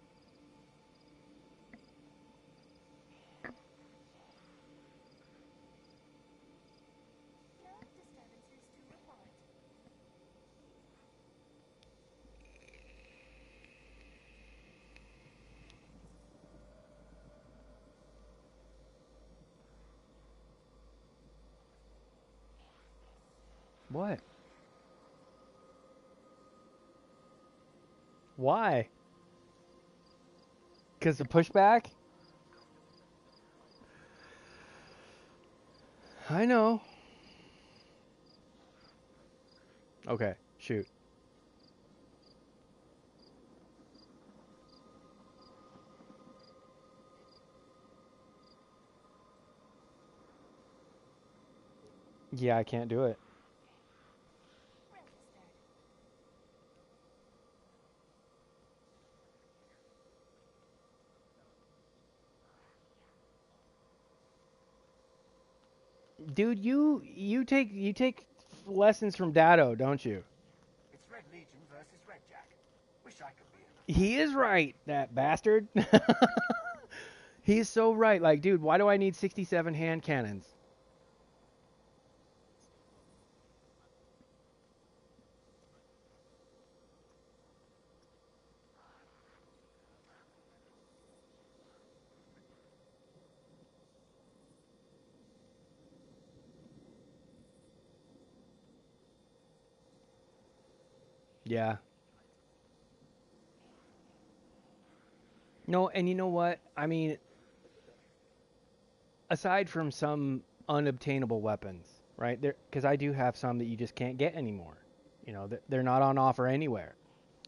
What? Why? Because the pushback? I know. Okay, shoot. Yeah, I can't do it. Registered. Dude, you take lessons from Dado, don't you? It's Red Legion versus Red Jack. Wish I could be in the He is right, that bastard. He's so right. Like, dude, why do I need 67 hand cannons? Yeah. No, and you know what? I mean, aside from some unobtainable weapons, right? There, because I do have some that you just can't get anymore. You know, they're not on offer anywhere.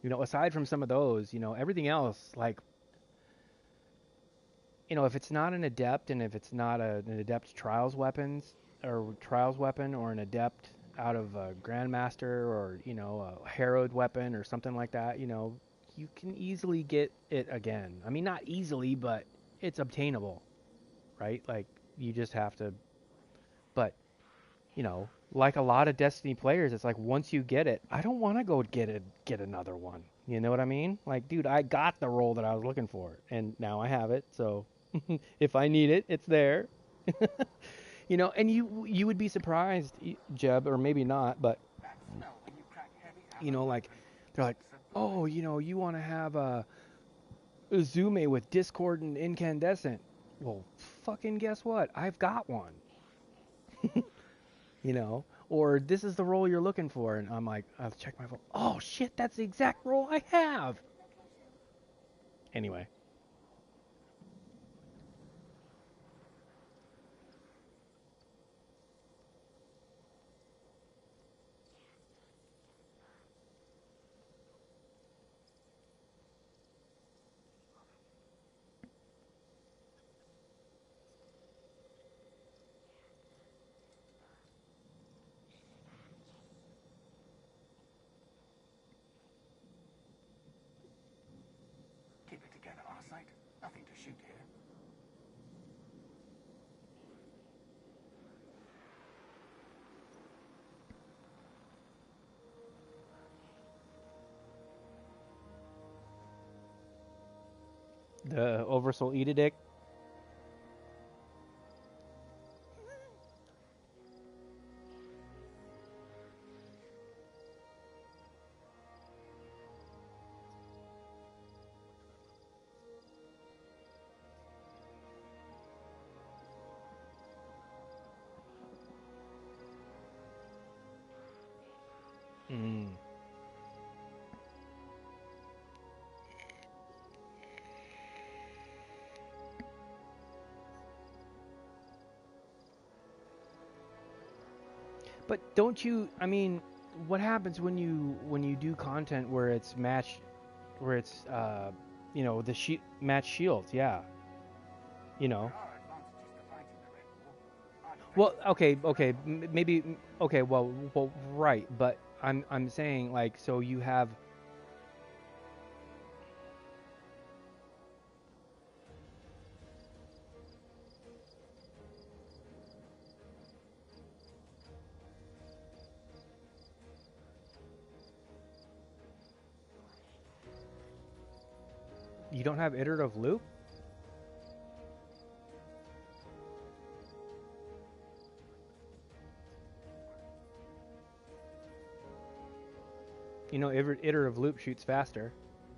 You know, aside from some of those, you know, everything else, like, you know, if it's not an adept and if it's not an adept trials weapons or trials weapon or an adept out of a grandmaster or, you know, a harrowed weapon or something like that, you know, you can easily get it again. I mean, not easily, but it's obtainable, right? Like, you just have to, but, you know, like a lot of Destiny players, it's like once you get it, I don't want to go get another one. You know what I mean? Like, dude, I got the role that I was looking for, and now I have it. So, if I need it, it's there. You know, and you would be surprised, Jeb, or maybe not, but that smell when you crack heavy you hammer know, like weapon. they're like, Sublime. oh, you know, you want to have a Uzume with Discord and Incandescent. Well, fucking guess what? I've got one. You know, or this is the role you're looking for, and I'm like, I'll check my phone. Oh shit, that's the exact role I have. Anyway, Keep it together, Arcite. Nothing to shoot here. the Oversoul Edict. Mm. But don't you? I mean, what happens when you do content where it's match, where it's you know, the match shields? Yeah, you There know. are advantages to fighting the Red War. Our Well, defenses okay, are okay, strong. maybe, okay, well, right, but I'm saying like, so you have, you don't have iterative loop. You know, iterative loop shoots faster.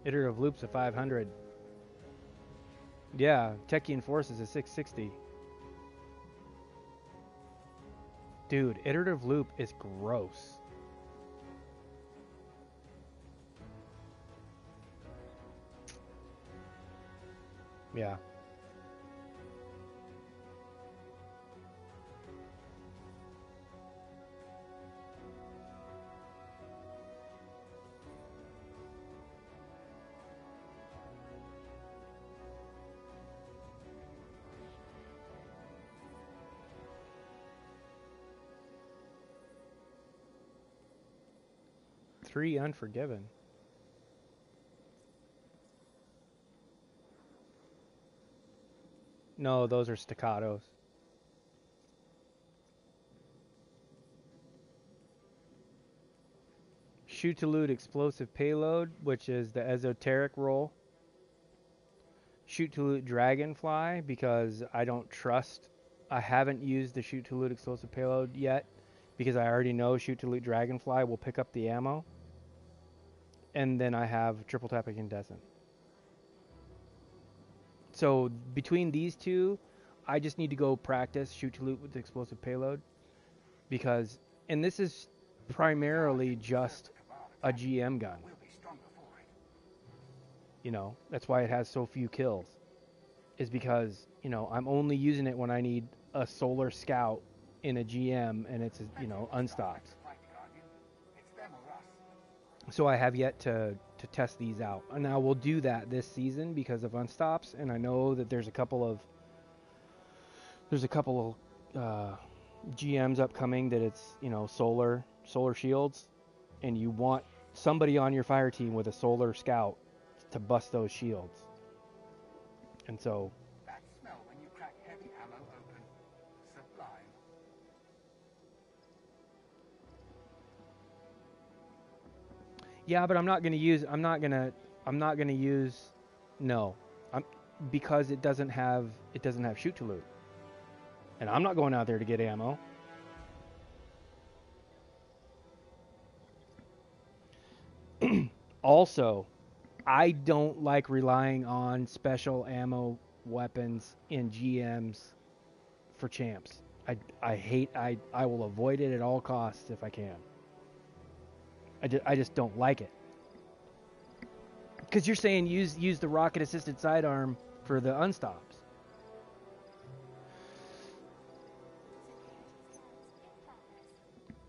Iterative loop's a 500. Yeah, Techian Force is a 660. Dude, iterative loop is gross. Yeah. 3 Unforgiven. No, those are staccatos. Shoot to loot explosive payload, which is the esoteric roll. Shoot to loot dragonfly, because I don't trust. I haven't used the shoot to loot explosive payload yet, because I already know shoot to loot dragonfly will pick up the ammo. And then I have triple tap incandescent. So between these two, I just need to go practice shoot to loot with the explosive payload, because, and this is primarily just a GM gun. We'll be stronger for it. You know, that's why it has so few kills, is because, you know, I'm only using it when I need a solar scout in a GM and it's, you know, unstopped. Fight the Guardian. It's them or us. So I have yet to test these out. And now we'll do that this season because of unstops, and I know that there's a couple of GMs upcoming that it's, you know, solar shields, and you want somebody on your fire team with a solar scout to bust those shields. And so That smell when you crack heavy ammo open. Sublime. yeah, but I'm not gonna use no. Because it doesn't have shoot to loot. And I'm not going out there to get ammo. Also, I don't like relying on special ammo weapons in GMs for champs. I will avoid it at all costs if I can. I just don't like it. Because you're saying use the rocket assisted sidearm for the unstops.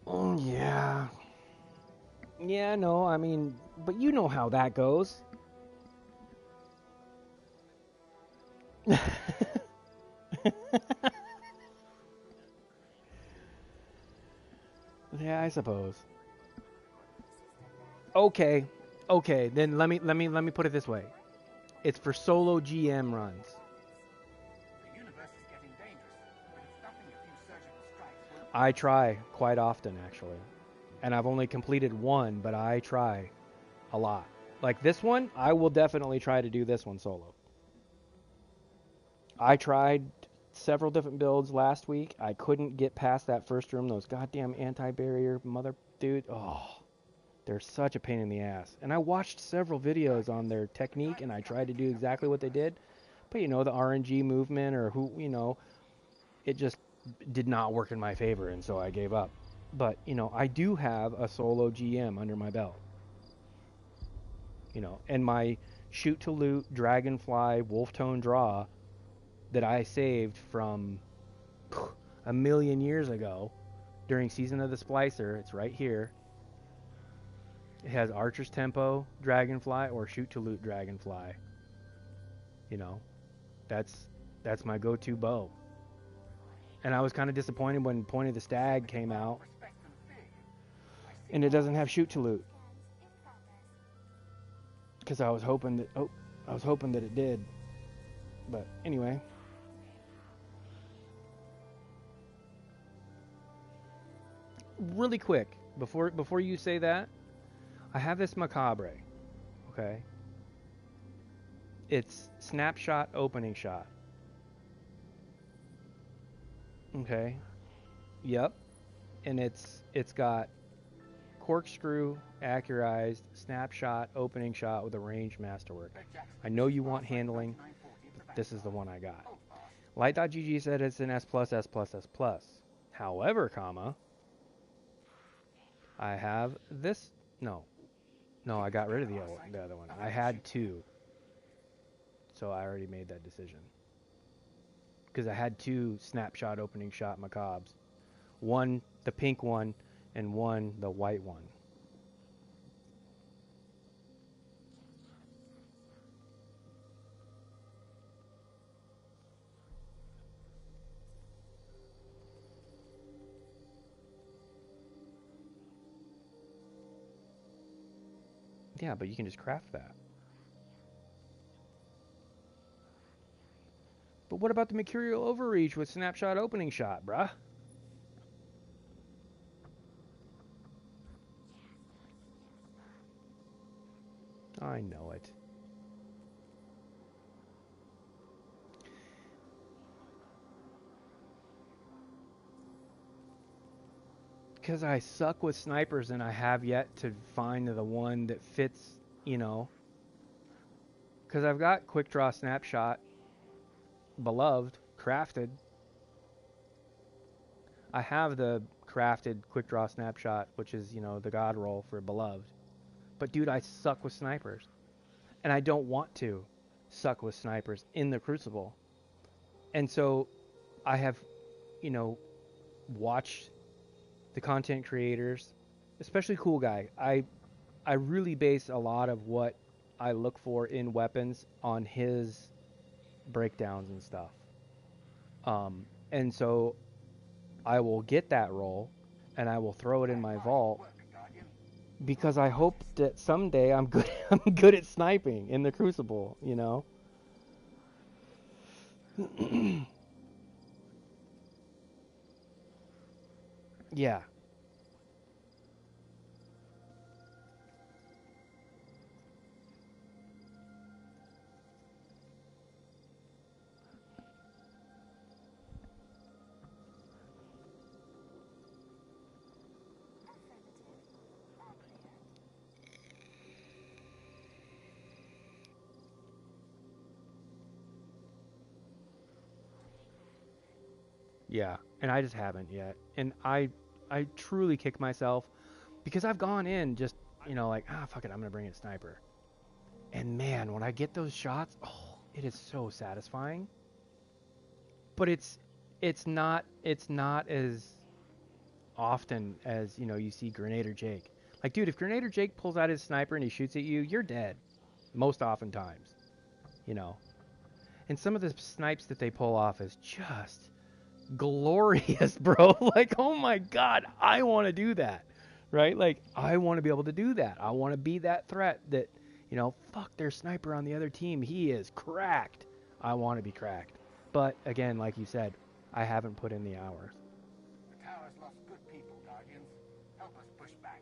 Oh yeah. Yeah, no, I mean, but you know how that goes. Yeah, I suppose. Okay, then let me put it this way. It's for solo GM runs. The universe is getting dangerous, but it's nothing a few surgical strikes won't. I try quite often, actually. And I've only completed one, but I try a lot. Like this one, I will definitely try to do this one solo. I tried several different builds last week. I couldn't get past that first room. Those goddamn anti-barrier mother dude. Oh, they're such a pain in the ass. And I watched several videos on their technique, and I tried to do exactly what they did. But, you know, the RNG movement or who, you know, it just did not work in my favor, and so I gave up. But, you know, I do have a solo GM under my belt. You know, and my shoot to loot Dragonfly Wolf Tone draw that I saved from a million years ago during Season of the Splicer, it's right here. It has Archer's Tempo Dragonfly or shoot to loot Dragonfly. You know, that's my go-to bow. And I was kind of disappointed when Point of the Stag came out Respect and fear you. and it doesn't have shoot to loot, because I was hoping that it did. But anyway, really quick before you say that, I have this Macabre. Okay, it's snapshot opening shot. Okay, yep, and it's got corkscrew accurized snapshot opening shot with a ranged masterwork. I know you want handling, but this is the one I got. Light.gg said it's an S+, S+, S+. However, I have this. No, I got rid of the other one. I had two, so I already made that decision. Because I had two snapshot opening shot Macabres. One, the pink one, and one, the white one. Yeah, but you can just craft that. But what about the Mercurial Overreach with Snapshot Opening Shot, bruh? I know it. Because I suck with snipers and I have yet to find the one that fits, you know. Because I've got Quick Draw Snapshot, Beloved, crafted. I have the crafted Quick Draw Snapshot, which is, you know, the God roll for Beloved. But dude, I suck with snipers. And I don't want to suck with snipers in the Crucible. And so I have, you know, watched the content creators, especially Cool Guy. I really base a lot of what I look for in weapons on his breakdowns and stuff. And so I will get that roll and I will throw it in my vault because I hope that someday I'm good I'm good at sniping in the Crucible, you know. Yeah. Yeah, and I just haven't yet. And I truly kick myself because I've gone in just, you know, like, fuck it, I'm going to bring in sniper. And man, when I get those shots, oh, it is so satisfying. But it's not as often as, you know, you see Grenader Jake. Like, dude, if Grenader Jake pulls out his sniper and he shoots at you, you're dead. Most oftentimes, you know. And some of the snipes that they pull off is just glorious, bro. Like, oh my god, I want to do that. Right? Like, I want to be able to do that. I want to be that threat that, you know, fuck their sniper on the other team. He is cracked. I want to be cracked. But again, like you said, I haven't put in the hours. The tower's lost good people, Guardians. Help us push back.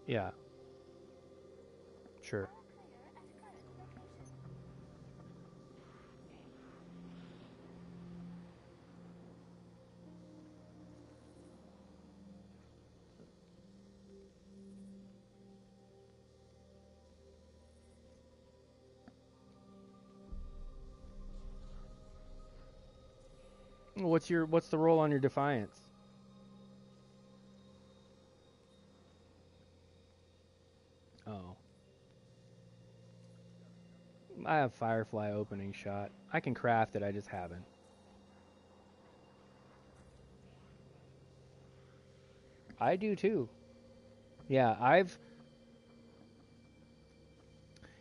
Yeah. Sure. What's the roll on your Defiance? Oh. I have Firefly Opening Shot. I can craft it, I just haven't. I do too. Yeah,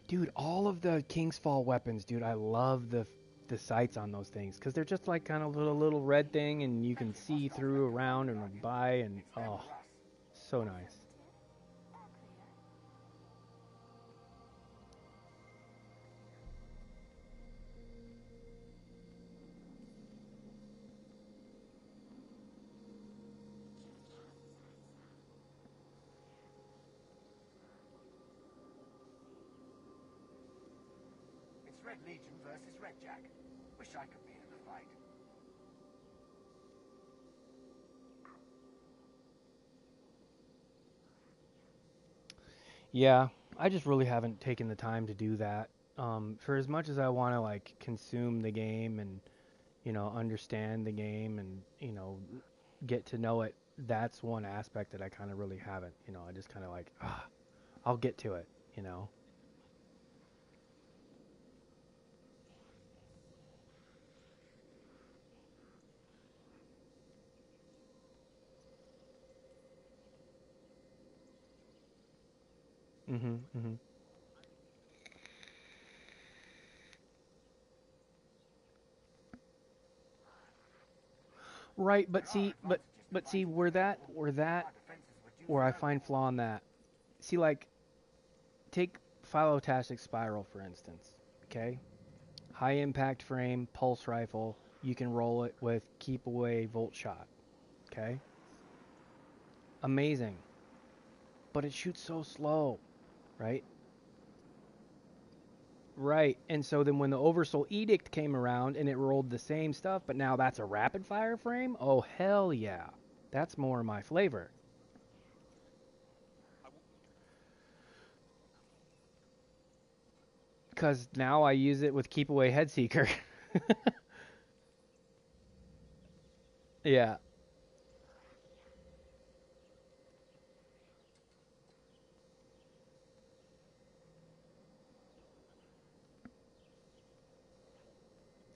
dude, all of the King's Fall weapons, dude, I love the sights on those things because they're just like kind of little red thing and you can see through around and by and oh, so nice. It's Red Legion versus Red Jack. Wish I could be in the fight. Yeah, I just really haven't taken the time to do that. For as much as I want to like consume the game and, you know, understand the game and, you know, get to know it, that's one aspect that I kind of really haven't. You know, I just kind of like, I'll get to it, you know. Mm-hmm. Mm-hmm. Right, but There are see, but advantages to but see, fighting where that, together. where that, Our defenses were due where for I no find end. flaw in that. See, like, take Phyllotastic Spiral for instance. Okay, high impact frame, pulse rifle. You can roll it with keep away volt shot. Okay, amazing. But it shoots so slow, right? Right. And so then when the Oversoul Edict came around and it rolled the same stuff, but now that's a rapid fire frame? Oh, hell yeah. That's more my flavor. Because now I use it with Keep Away Headseeker. Yeah.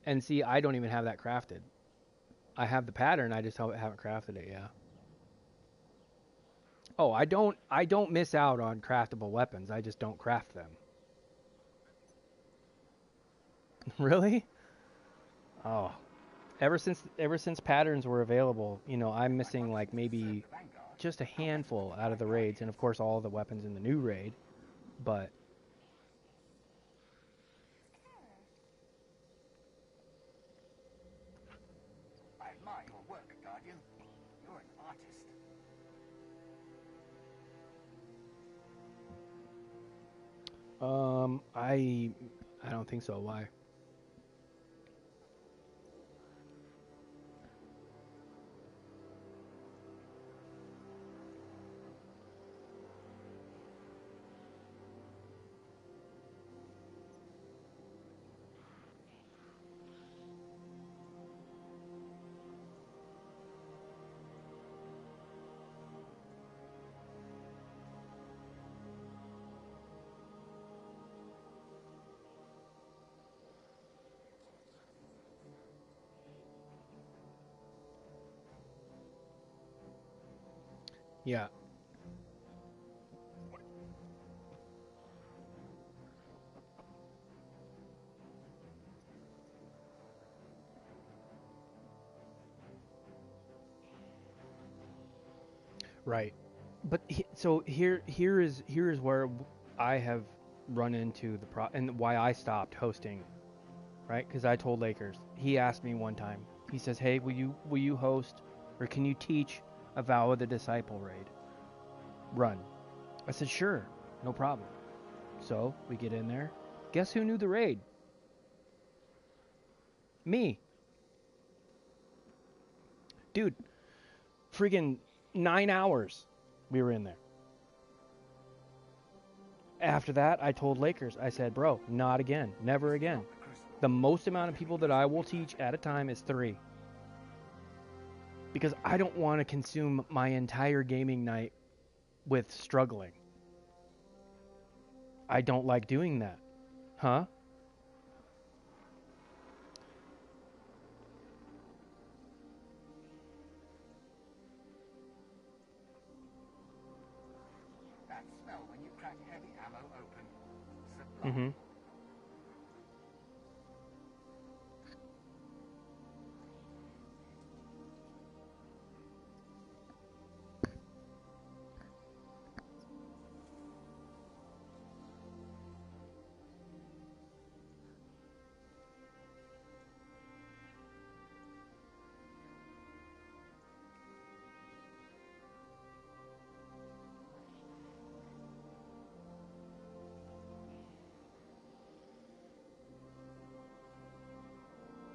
And see, I don't even have that crafted. I have the pattern, I just haven't crafted it, yeah. Oh, I don't miss out on craftable weapons. I just don't craft them. Really? Oh. Ever since patterns were available, I'm I missing wanted like to serve maybe the Vanguard. just a How better than handful the out of the Black raids, Guardian? and of course all the weapons in the new raid. But Terror. I admire your work, Guardian. You're an artist. I don't think so. Why? Yeah. Right. But so here is where I have run into the and why I stopped hosting, right? Because I told Lakers. He asked me one time. He says, "Hey, will you host or can you teach a Vow of the Disciple raid run?" I said, "Sure, no problem." So we get in there. Guess who knew the raid? Me, dude. Friggin' 9 hours we were in there. After that, I told Lakers. I said, "Bro, not again, never again." Not the Crucible. The most amount of people that I will teach at a time is 3. Because I don't want to consume my entire gaming night with struggling. I don't like doing that. Huh? That smell when you crack heavy ammo open. Mm-hmm. Sublime.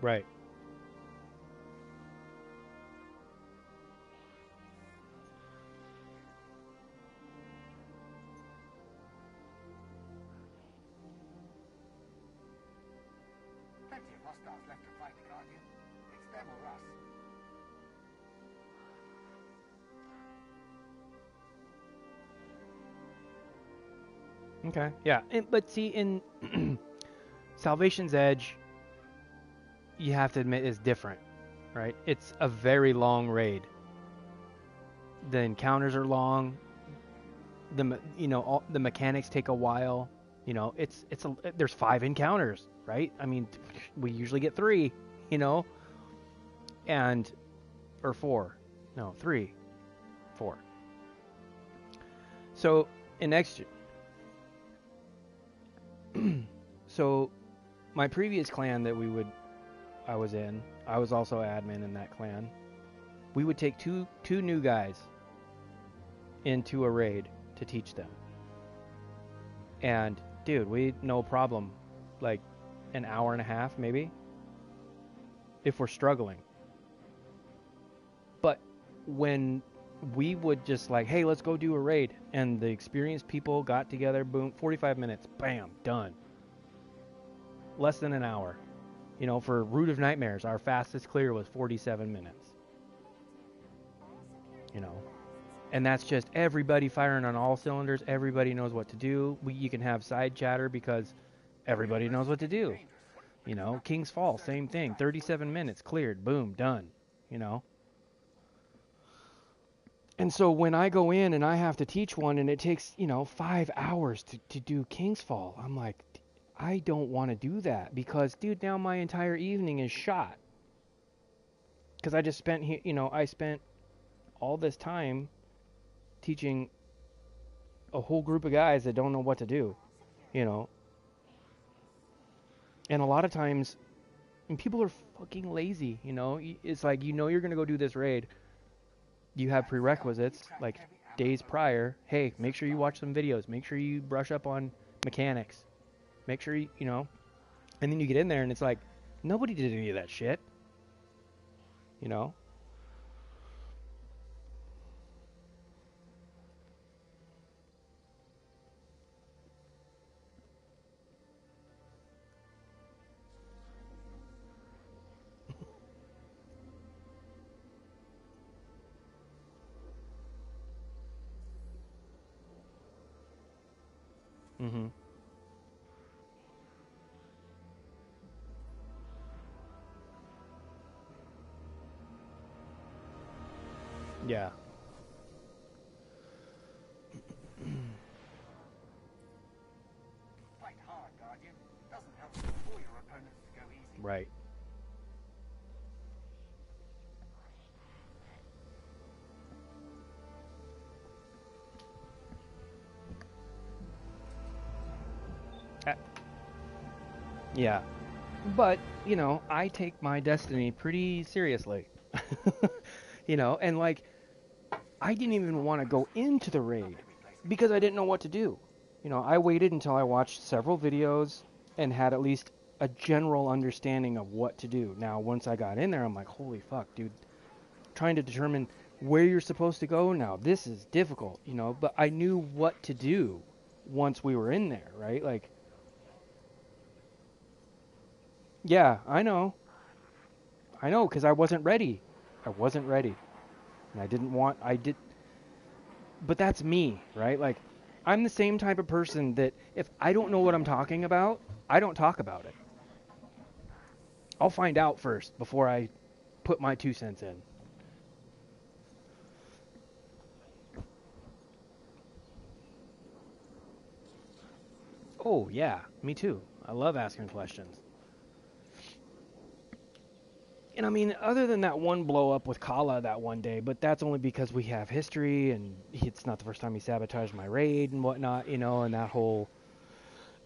Right. Plenty of hostiles left to fight, Guardian. It's them or us. Okay. Yeah. But see, in Salvation's Edge, you have to admit is different, right? It's a very long raid. The encounters are long. all the mechanics take a while. There's 5 encounters, right? I mean, we usually get 3, and or 4, no 3, 4. So in next, so my previous clan that I was in, I was also admin in that clan. We would take two new guys into a raid to teach them. And dude, we no problem, like an hour and a half maybe, if we're struggling. But when we would just like, hey, let's go do a raid, and the experienced people got together, boom, 45 minutes, bam, done. Less than an hour. For Root of Nightmares, our fastest clear was 47 minutes. And that's just everybody firing on all cylinders. Everybody knows what to do. You can have side chatter because everybody knows what to do. King's Fall, same thing. 37 minutes, cleared, boom, done. And so when I go in and I have to teach one and it takes, 5 hours to do King's Fall, I'm like, I don't want to do that because, dude, now my entire evening is shot. Because I just spent, I spent all this time teaching a whole group of guys that don't know what to do, And a lot of times, and people are fucking lazy, It's like, you're going to go do this raid. You have prerequisites, like days prior. Hey, make sure you watch some videos. Make sure you brush up on mechanics. Make sure and then you get in there and it's like, nobody did any of that shit. Mm-hmm. Yeah. Fight hard, Guardian. Doesn't help for your opponents to go easy. Right. Yeah. But, I take my destiny pretty seriously. And like, I didn't even want to go into the raid because I didn't know what to do. I waited until I watched several videos and had at least a general understanding of what to do. Now, once I got in there, I'm like, holy fuck, dude. Trying to determine where you're supposed to go now, this is difficult, but I knew what to do once we were in there, right? Like, yeah, I know, because I wasn't ready. And but that's me, right? Like, I'm the same type of person that if I don't know what I'm talking about, I don't talk about it. I'll find out first before I put my 2 cents in. Oh, yeah, me too. I love asking questions. And I mean, other than that one blow up with Kala that one day, but that's only because we have history and it's not the first time he sabotaged my raid and whatnot, and that whole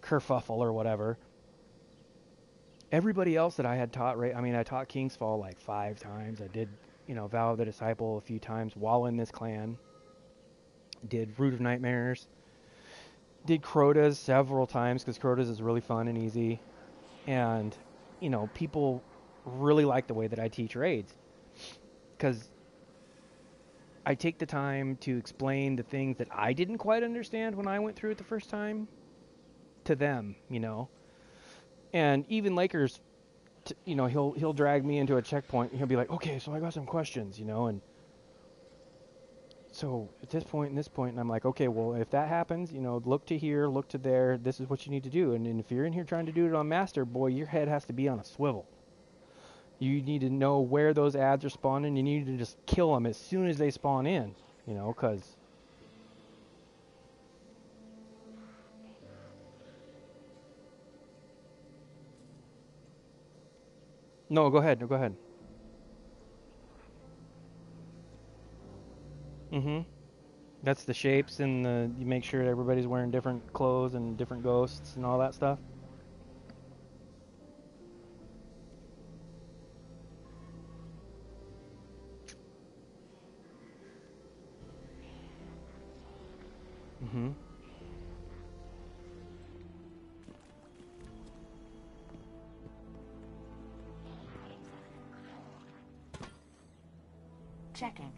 kerfuffle or whatever. Everybody else that I had taught, I taught King's Fall like 5 times. I did, Vow of the Disciple a few times while in this clan. Did Root of Nightmares. Did Crota's several times because Crota's is really fun and easy. And, people really like the way that I teach raids because I take the time to explain the things that I didn't quite understand when I went through it the first time to them, and even Lakers, he'll drag me into a checkpoint and he'll be like, okay, so I got some questions, and so at this point and this point, and I'm like, okay, well, if that happens, look to here, look to there, this is what you need to do. And if you're in here trying to do it on Master, boy, your head has to be on a swivel. You need to know where those ads are spawning. You need to just kill them as soon as they spawn in, because No, go ahead. Go ahead. Mm-hmm. That's the shapes and you make sure everybody's wearing different clothes and different ghosts and all that stuff. Mm-hmm. Checking.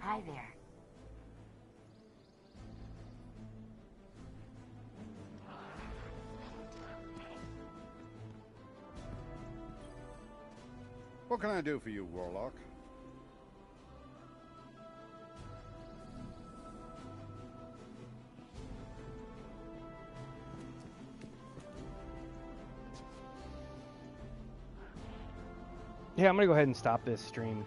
Hi there. What can I do for you, Warlock? Yeah, I'm gonna go ahead and stop this stream.